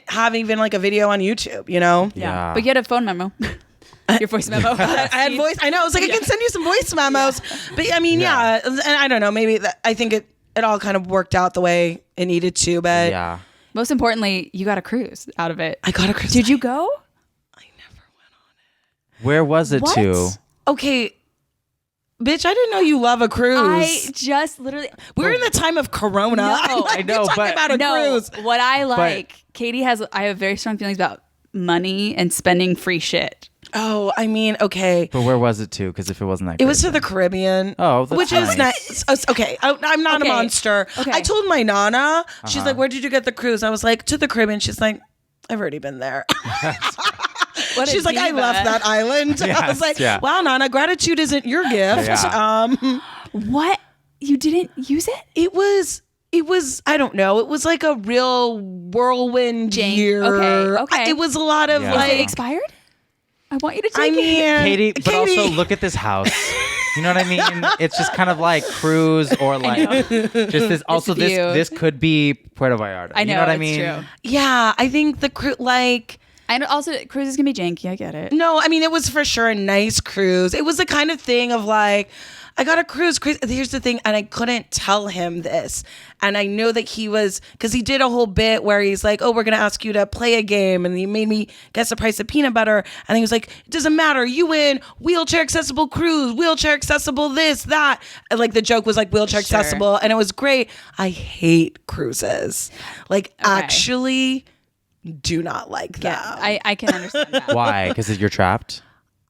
have even like a video on YouTube, you know? Yeah. But you had a phone memo. Your voice memo. I had voice. I know. I was like, I can send you some voice memos. But I mean, and I don't know. Maybe I think it all kind of worked out the way it needed to. But yeah. Most importantly, you got a cruise out of it. I got a cruise. Did you go? I never went on it. Where was it to? Okay. Bitch, I didn't know you love a cruise. I just literally. We're in the time of Corona. No, I know, talking but about a cruise. What I like, Katy I have very strong feelings about money and spending free shit. Oh, I mean, okay. But where was it to? Because if it wasn't that It was great, to the Caribbean. Oh, that's which is nice. nice. Okay, I'm not a monster. Okay. I told my nana. She's like, "Where did you get the cruise?" I was like, "To the Caribbean." She's like, "I've already been there." She's like, "I left that island." I was like, "Wow, nana, gratitude isn't your gift." Yeah. What? You didn't use it? It was I don't know. It was like a real whirlwind year. Okay. It was a lot of Yeah. Is like it expired? I want you to take I mean, Katy, but also look at this house. You know what I mean? It's just kind of like cruise or like just this. Also, this could be Puerto Vallarta. I know, you know what I it's mean? true. Yeah, I think the cruise like. I know also cruises can be janky. I get it. No, I mean, it was for sure a nice cruise. It was the kind of thing of like, I got a cruise. Here's the thing, and I couldn't tell him this. And I know that he was, because he did a whole bit where he's like, oh, we're going to ask you to play a game. And he made me guess the price of peanut butter. And he was like, it doesn't matter. You win wheelchair accessible cruise, wheelchair accessible this, that. And like the joke was like wheelchair accessible. And it was great. I hate cruises. Like actually do not like them. Yeah, I can understand that. Why? Because you're trapped?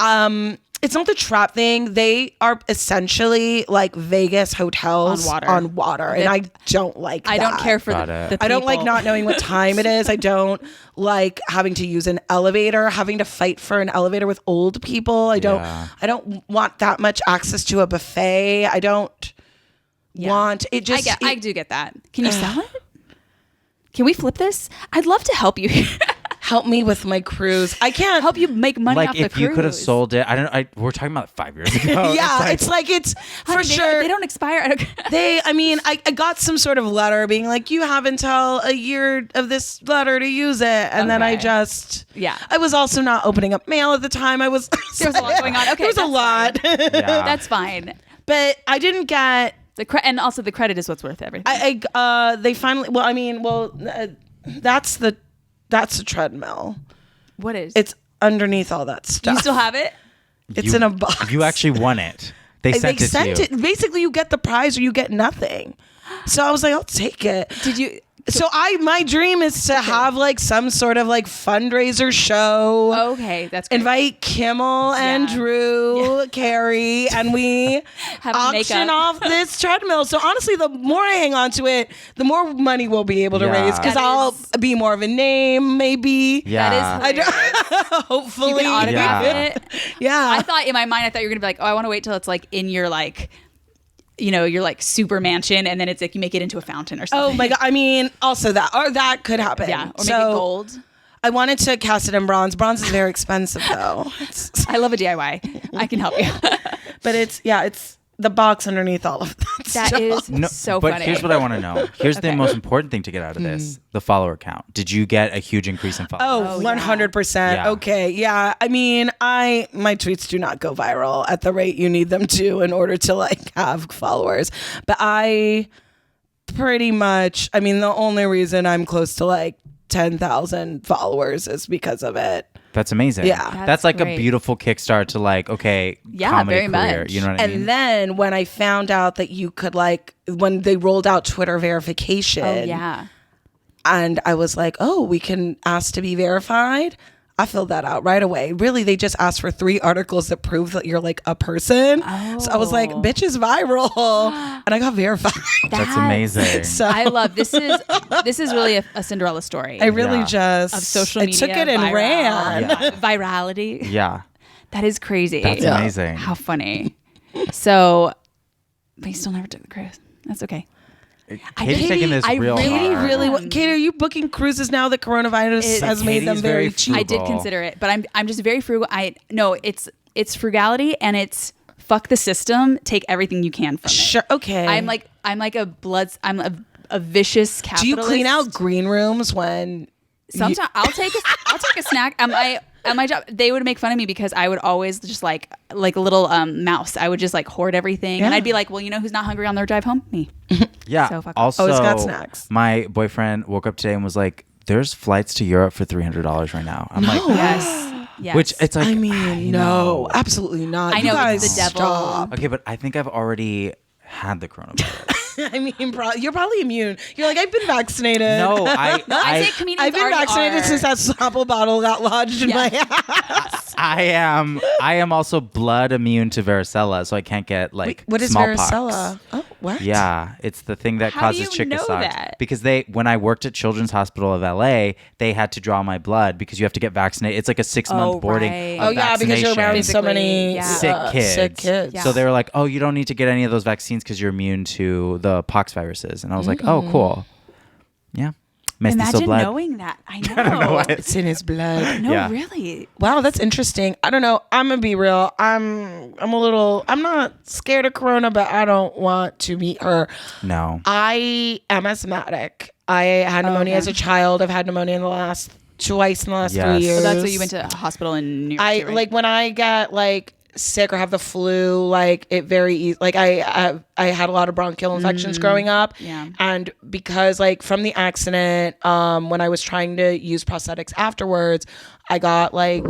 It's not the trap thing. They are essentially like Vegas hotels on water. And I don't like that. I don't care for Got the it. people. I don't like not knowing what time it is. I don't like having to use an elevator, having to fight for an elevator with old people. I don't want that much access to a buffet. I don't want it. Just I do get that. Can you sell it? Can we flip this? I'd love to help you. help me with my cruise. I can't help you make money Like off the if cruise. you could have sold it, we're talking about 5 years ago. Yeah, it's for sure. They don't expire. I got some sort of letter being like, you have until a year of this letter to use it. And then I just, I was also not opening up mail at the time. There was a lot going on. Okay, there was a lot. That's fine. But I didn't get and also the credit is what's worth everything. they finally, that's the treadmill. What is? It's underneath all that stuff. You still have it? It's in a box. You actually won it. They sent it to you. Basically, you get the prize or you get nothing. So I was like, I'll take it. Did you? So my dream is to have like some sort of like fundraiser show. Okay, that's great. Invite Kimmel and Drew, Carrie, and we Have auction makeup. off this treadmill. So honestly, the more I hang on to it, the more money we'll be able to raise because I'll be more of a name, maybe. Yeah. That is Hopefully. You can autograph it. Yeah. I thought in my mind, you were gonna be like, oh, I want to wait till it's like in your like, your like super mansion, and then it's like you make it into a fountain or something. Oh my god! I mean, also that could happen. Yeah, or make it gold. I wanted to cast it in bronze. Bronze is very expensive, though. I love a DIY. I can help you. But it's the box underneath all of that That stuff. is so but funny. here's what I want to know. Here's the Okay. most important thing to get out of this: the follower count. Did you get a huge increase in followers? Oh, 100%. Yeah. Okay. Yeah. I mean, my tweets do not go viral at the rate you need them to in order to like have followers. But I pretty much, I mean, the only reason I'm close to like 10,000 followers is because of it. That's amazing. Yeah. That's like great. a beautiful kickstart to like, okay, Yeah, comedy very career. much. You know what I mean? And then when I found out that you could like, when they rolled out Twitter verification. Oh yeah. And I was like, oh, we can ask to be verified. I filled that out right away. Really, they just asked for 3 articles that prove that you're like a person. So I was like, bitch is viral. And I got verified. That's amazing. So I love this is really a Cinderella story I really Yeah. just of social I media. took it and viral- ran. Yeah. Virality. Yeah. That is crazy. That's amazing. How funny. So, but you still never took the cruise. That's okay. Katie's taking this I real really, Katy hard. really Katy, are you booking cruises now that coronavirus has made them Katie's very very cheap? I did frugal. consider it, but I'm just very frugal. It's frugality and it's fuck the system. Take everything you can from it. Sure. Okay. I'm like a vicious capitalist. do you clean out green rooms when Sometimes I'll take a snack at my job. They would make fun of me because I would always just like a little mouse. I would just like hoard everything, and Yeah. I'd be like, well, you know who's not hungry on their drive home? Me. Yeah. So fuck- Also, Always got snacks. my boyfriend woke up today and was like, "There's flights to Europe for $300 right now." I'm like, Yes. Yes. which it's like, I mean, no, absolutely not. I You know, guys it's the devil. stop. okay, but I think I've already had the coronavirus. I mean, you're probably immune. You're like, I've been vaccinated. No, I say comedians I've been already vaccinated are. since that Snapple bottle got lodged in Yeah. my ass. I am also blood immune to varicella, so I can't get like What is smallpox. varicella? Oh, what? Yeah, it's the thing that How do causes you know chicken that? Because when I worked at Children's Hospital of LA, they had to draw my blood because you have to get vaccinated. It's like a 6-month Oh, boarding. right. of Oh yeah, because you're around vaccination. so many Yeah. sick kids. Sick kids. Yeah. So they were like, "Oh, you don't need to get any of those vaccines because you're immune to the pox viruses." And I was like, "Oh, cool." Yeah. Mestizo Imagine blood. knowing that. I know. It's in his blood. No, Yeah. really. Wow, that's interesting. I don't know. I'm gonna be real. I'm not scared of corona, but I don't want to meet her. No. I am asthmatic. I had pneumonia as a child. I've had pneumonia twice in the last Yes. 3 years. So that's why you went to a hospital in New York. I too, right? like when I get like sick or have the flu, like it very easy. Like I had a lot of bronchial infections growing up, Yeah. and because like from the accident, when I was trying to use prosthetics afterwards, I got like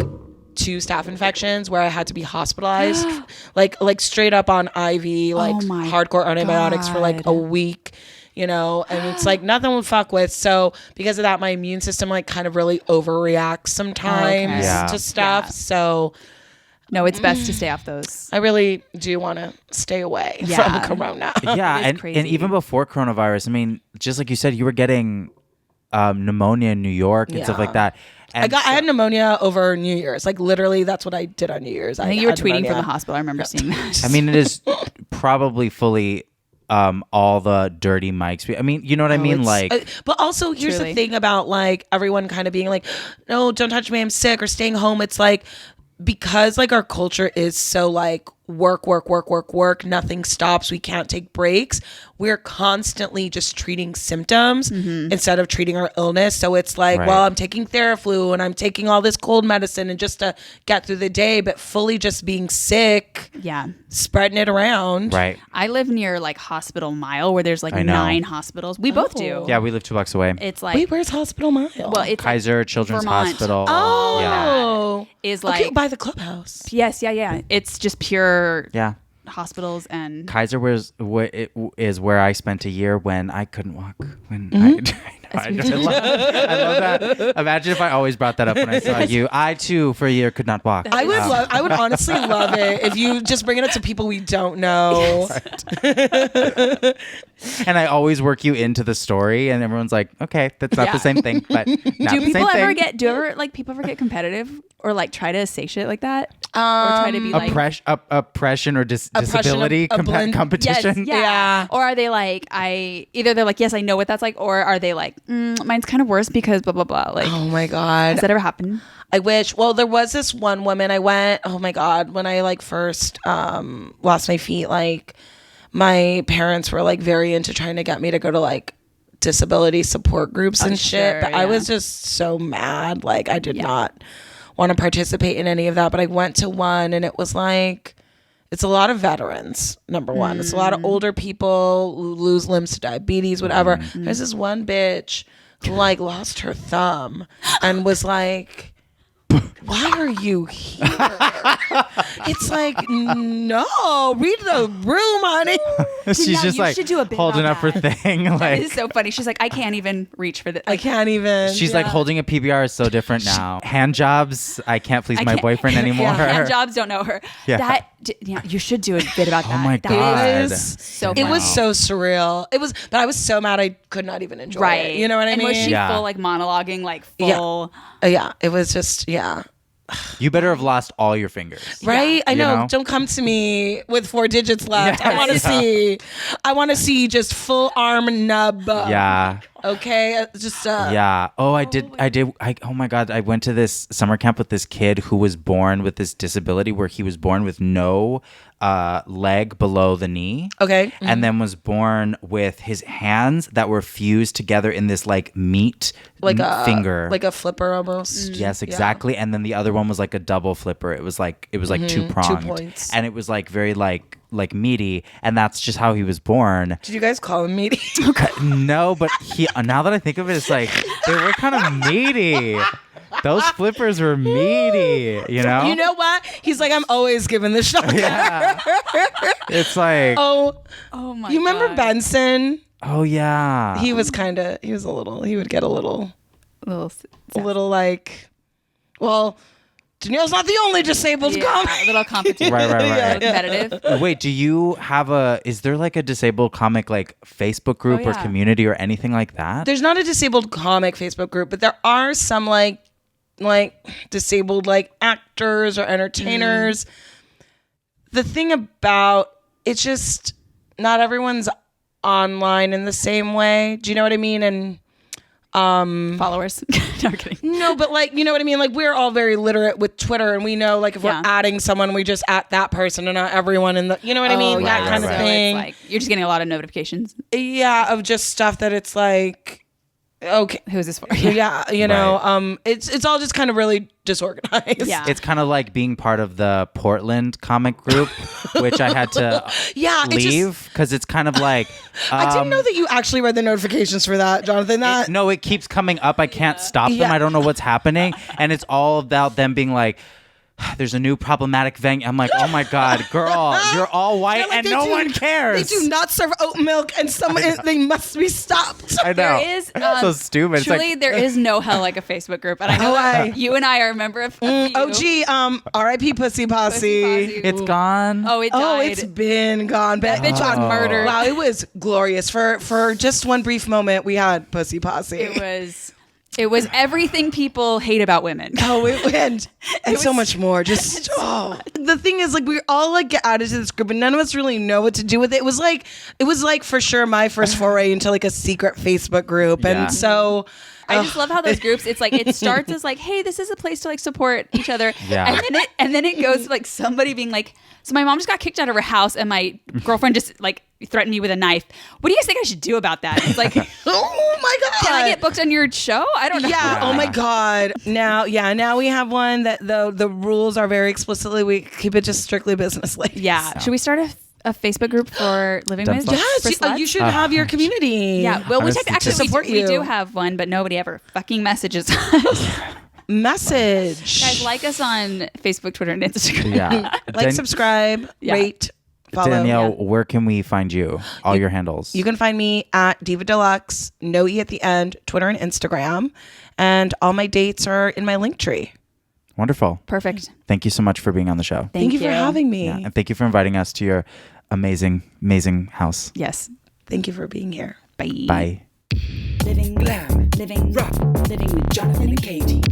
2 staph infections where I had to be hospitalized, like straight up on IV, like my hardcore antibiotics for like God. a week. You know, and it's like nothing would fuck with. So because of that, my immune system like kind of really overreacts sometimes Okay. Yeah. to stuff. Yeah. So no, it's best to stay off those. I really do want to stay away Yeah. from corona. Yeah, It is and crazy. even before coronavirus, I mean, just like you said, you were getting pneumonia in New York and stuff Yeah. like that. And I had pneumonia over New Year's. Like literally, that's what I did on New Year's. I think you were had tweeting pneumonia. from the hospital. I remember seeing that. I mean, it is probably fully all the dirty mics. I mean, you know what I mean? It's- Like, but also here's Truly. the thing about like everyone kind of being like, no, don't touch me, I'm sick, or staying home. It's like because like our culture is so like work, nothing stops. We can't take breaks. We're constantly just treating symptoms instead of treating our illness. So it's like, Right. well, I'm taking Theraflu and I'm taking all this cold medicine and just to get through the day, but fully just being sick, Yeah. spreading it around. right. I live near like Hospital Mile where there's like I know. 9 hospitals. We both do. Yeah, we live 2 blocks away. It's like Wait, where's Hospital Mile? well, it's Kaiser like Children's Vermont. Hospital. Oh. is Okay, like by the clubhouse. yes, yeah. It's just pure Yeah. hospitals and Kaiser is where I spent a year when I couldn't walk. When I love that. Imagine if I always brought that up when I saw you. I too, for a year, could not walk. I would honestly love it if you just bring it up to people we don't know. And I always work you into the story, and everyone's like, "Okay, that's not Yeah. the same thing." But not do the same people ever thing. people ever get competitive or like try to say shit like that or try to be like oppression or disability a blend- yes, competition? yeah. Yeah. Or are they like either they're like yes I know what that's like or are they like mine's kind of worse because blah, blah, blah. Like, Oh my God. has that ever happened? I wish. Well, there was this one woman I went, oh my God, when I like first lost my feet, like my parents were like very into trying to get me to go to like disability support groups and shit. sure, But I yeah. was just so mad. Like I did not want to participate in any of that. But I went to one and it was like, it's a lot of veterans, number one. It's a lot of older people who lose limbs to diabetes, whatever. There's this one bitch who like lost her thumb and was like, why are you here? It's like, no, read the room, honey. She's Danielle, just you like should do a bit holding about up her that. thing. That Like is so funny. She's like, I can't even reach for the. I can't even. she's like holding a PBR is so different now. Hand jobs, I can't please my can't- boyfriend anymore. Hand jobs don't know her. Yeah. You should do a bit about that. my That God. is It so It was funny. so surreal. It was, but I was so mad I could not even enjoy right. it. You know what I and mean? was she Yeah. full like monologuing, like full? Yeah, it was just You better have lost all your fingers. right. I You know. know? Don't come to me with 4 digits left. Yeah. I want to see. I want to see just full arm nub. Yeah. Okay. Just Yeah. Oh, I did. Oh my God. I went to this summer camp with this kid who was born with this disability where he was born with no leg below the knee. Okay. And then was born with his hands that were fused together in this like meat like a finger. like a flipper almost. Yes, exactly. And then the other one was like a double flipper. It was like two pronged. 2 points. And it was like very like meaty. And that's just how he was born. Did you guys call him meaty? No, but he now that I think of it, it's like they were kind of meaty. Those flippers were meaty, you know? You know what? He's like, I'm always giving the shot. Yeah. It's like, Oh, Oh my! you remember God. Benson? oh yeah. He would get a little like, well, Danielle's not the only disabled comic. A little competition. Right. A little competitive. Wait, do you have is there like a disabled comic like Facebook group or yeah. community or anything like that? There's not a disabled comic Facebook group, but there are some like disabled like actors or entertainers. The thing about it's just not everyone's online in the same way. Do you know what I mean? And Followers. No, I'm kidding. no, but like, you know what I mean? Like we're all very literate with Twitter and we know like if Yeah. we're adding someone, we just at that person and not everyone in the, you know what I mean? Oh, That yeah. kind So of thing. It's like you're just getting a lot of notifications. Yeah, of just stuff that it's like, okay. Who's this for? Yeah, you know, Right. it's all just kind of really disorganized. Yeah. It's kind of like being part of the Portland comic group, which I had to Yeah, it's just- leave because it's kind of like I didn't know that you actually read the notifications for that, Jonathan. That no, it keeps coming up. I can't stop them. Yeah. I don't know what's happening, and it's all about them being like, "There's a new problematic venue." I'm like, "Oh my God, girl, you're all white They're like, and they no do- one cares." They do not serve oat milk, and they must be stopped. I know. There is so stupid. It's Truly, like, there is no hell like a Facebook group, and I know Oh, that I- you and I are a member of. A few. Oh gee, R.I.P. Pussy Posse. Pussy Posse. it's gone. Oh, it died. Oh, it's been gone. That bitch was murdered. Wow, it was glorious. For just one brief moment, we had Pussy Posse. It was everything people hate about women. Oh, and so much more. Just the thing is, like, we all like get added to this group, and none of us really know what to do with it. It was like for sure my first foray into like a secret Facebook group, Yeah. and so. I just love how those groups. It's like it starts as like, hey, this is a place to like support each other, Yeah. and then it goes to like somebody being like, so my mom just got kicked out of her house, and my girlfriend just like threatened me with a knife. What do you guys think I should do about that? It's like, Oh my God! can I get booked on your show? I don't know. Yeah. Oh my God. Now we have one that the rules are very explicitly. We keep it just strictly business like. Yeah. Should we start a Facebook group for living Dumb with? sluts? Yes, For sluts? you should have your community. Yeah. Well, we Honestly, actually to support we you. do have one, but nobody ever fucking messages us. Message. Guys, like us on Facebook, Twitter, and Instagram. Yeah. Like, subscribe, Yeah. rate, follow. Danielle, Yeah. where can we find you? All your handles. You can find me at Diva Deluxe, no E at the end, Twitter and Instagram. And all my dates are in my link tree. Wonderful. Perfect. Thank you so much for being on the show. Thank you for having me. Yeah, and thank you for inviting us to your amazing, amazing house. Yes. Thank you for being here. Bye. Bye. Living glam, living rock, living with Jonathan and Katy.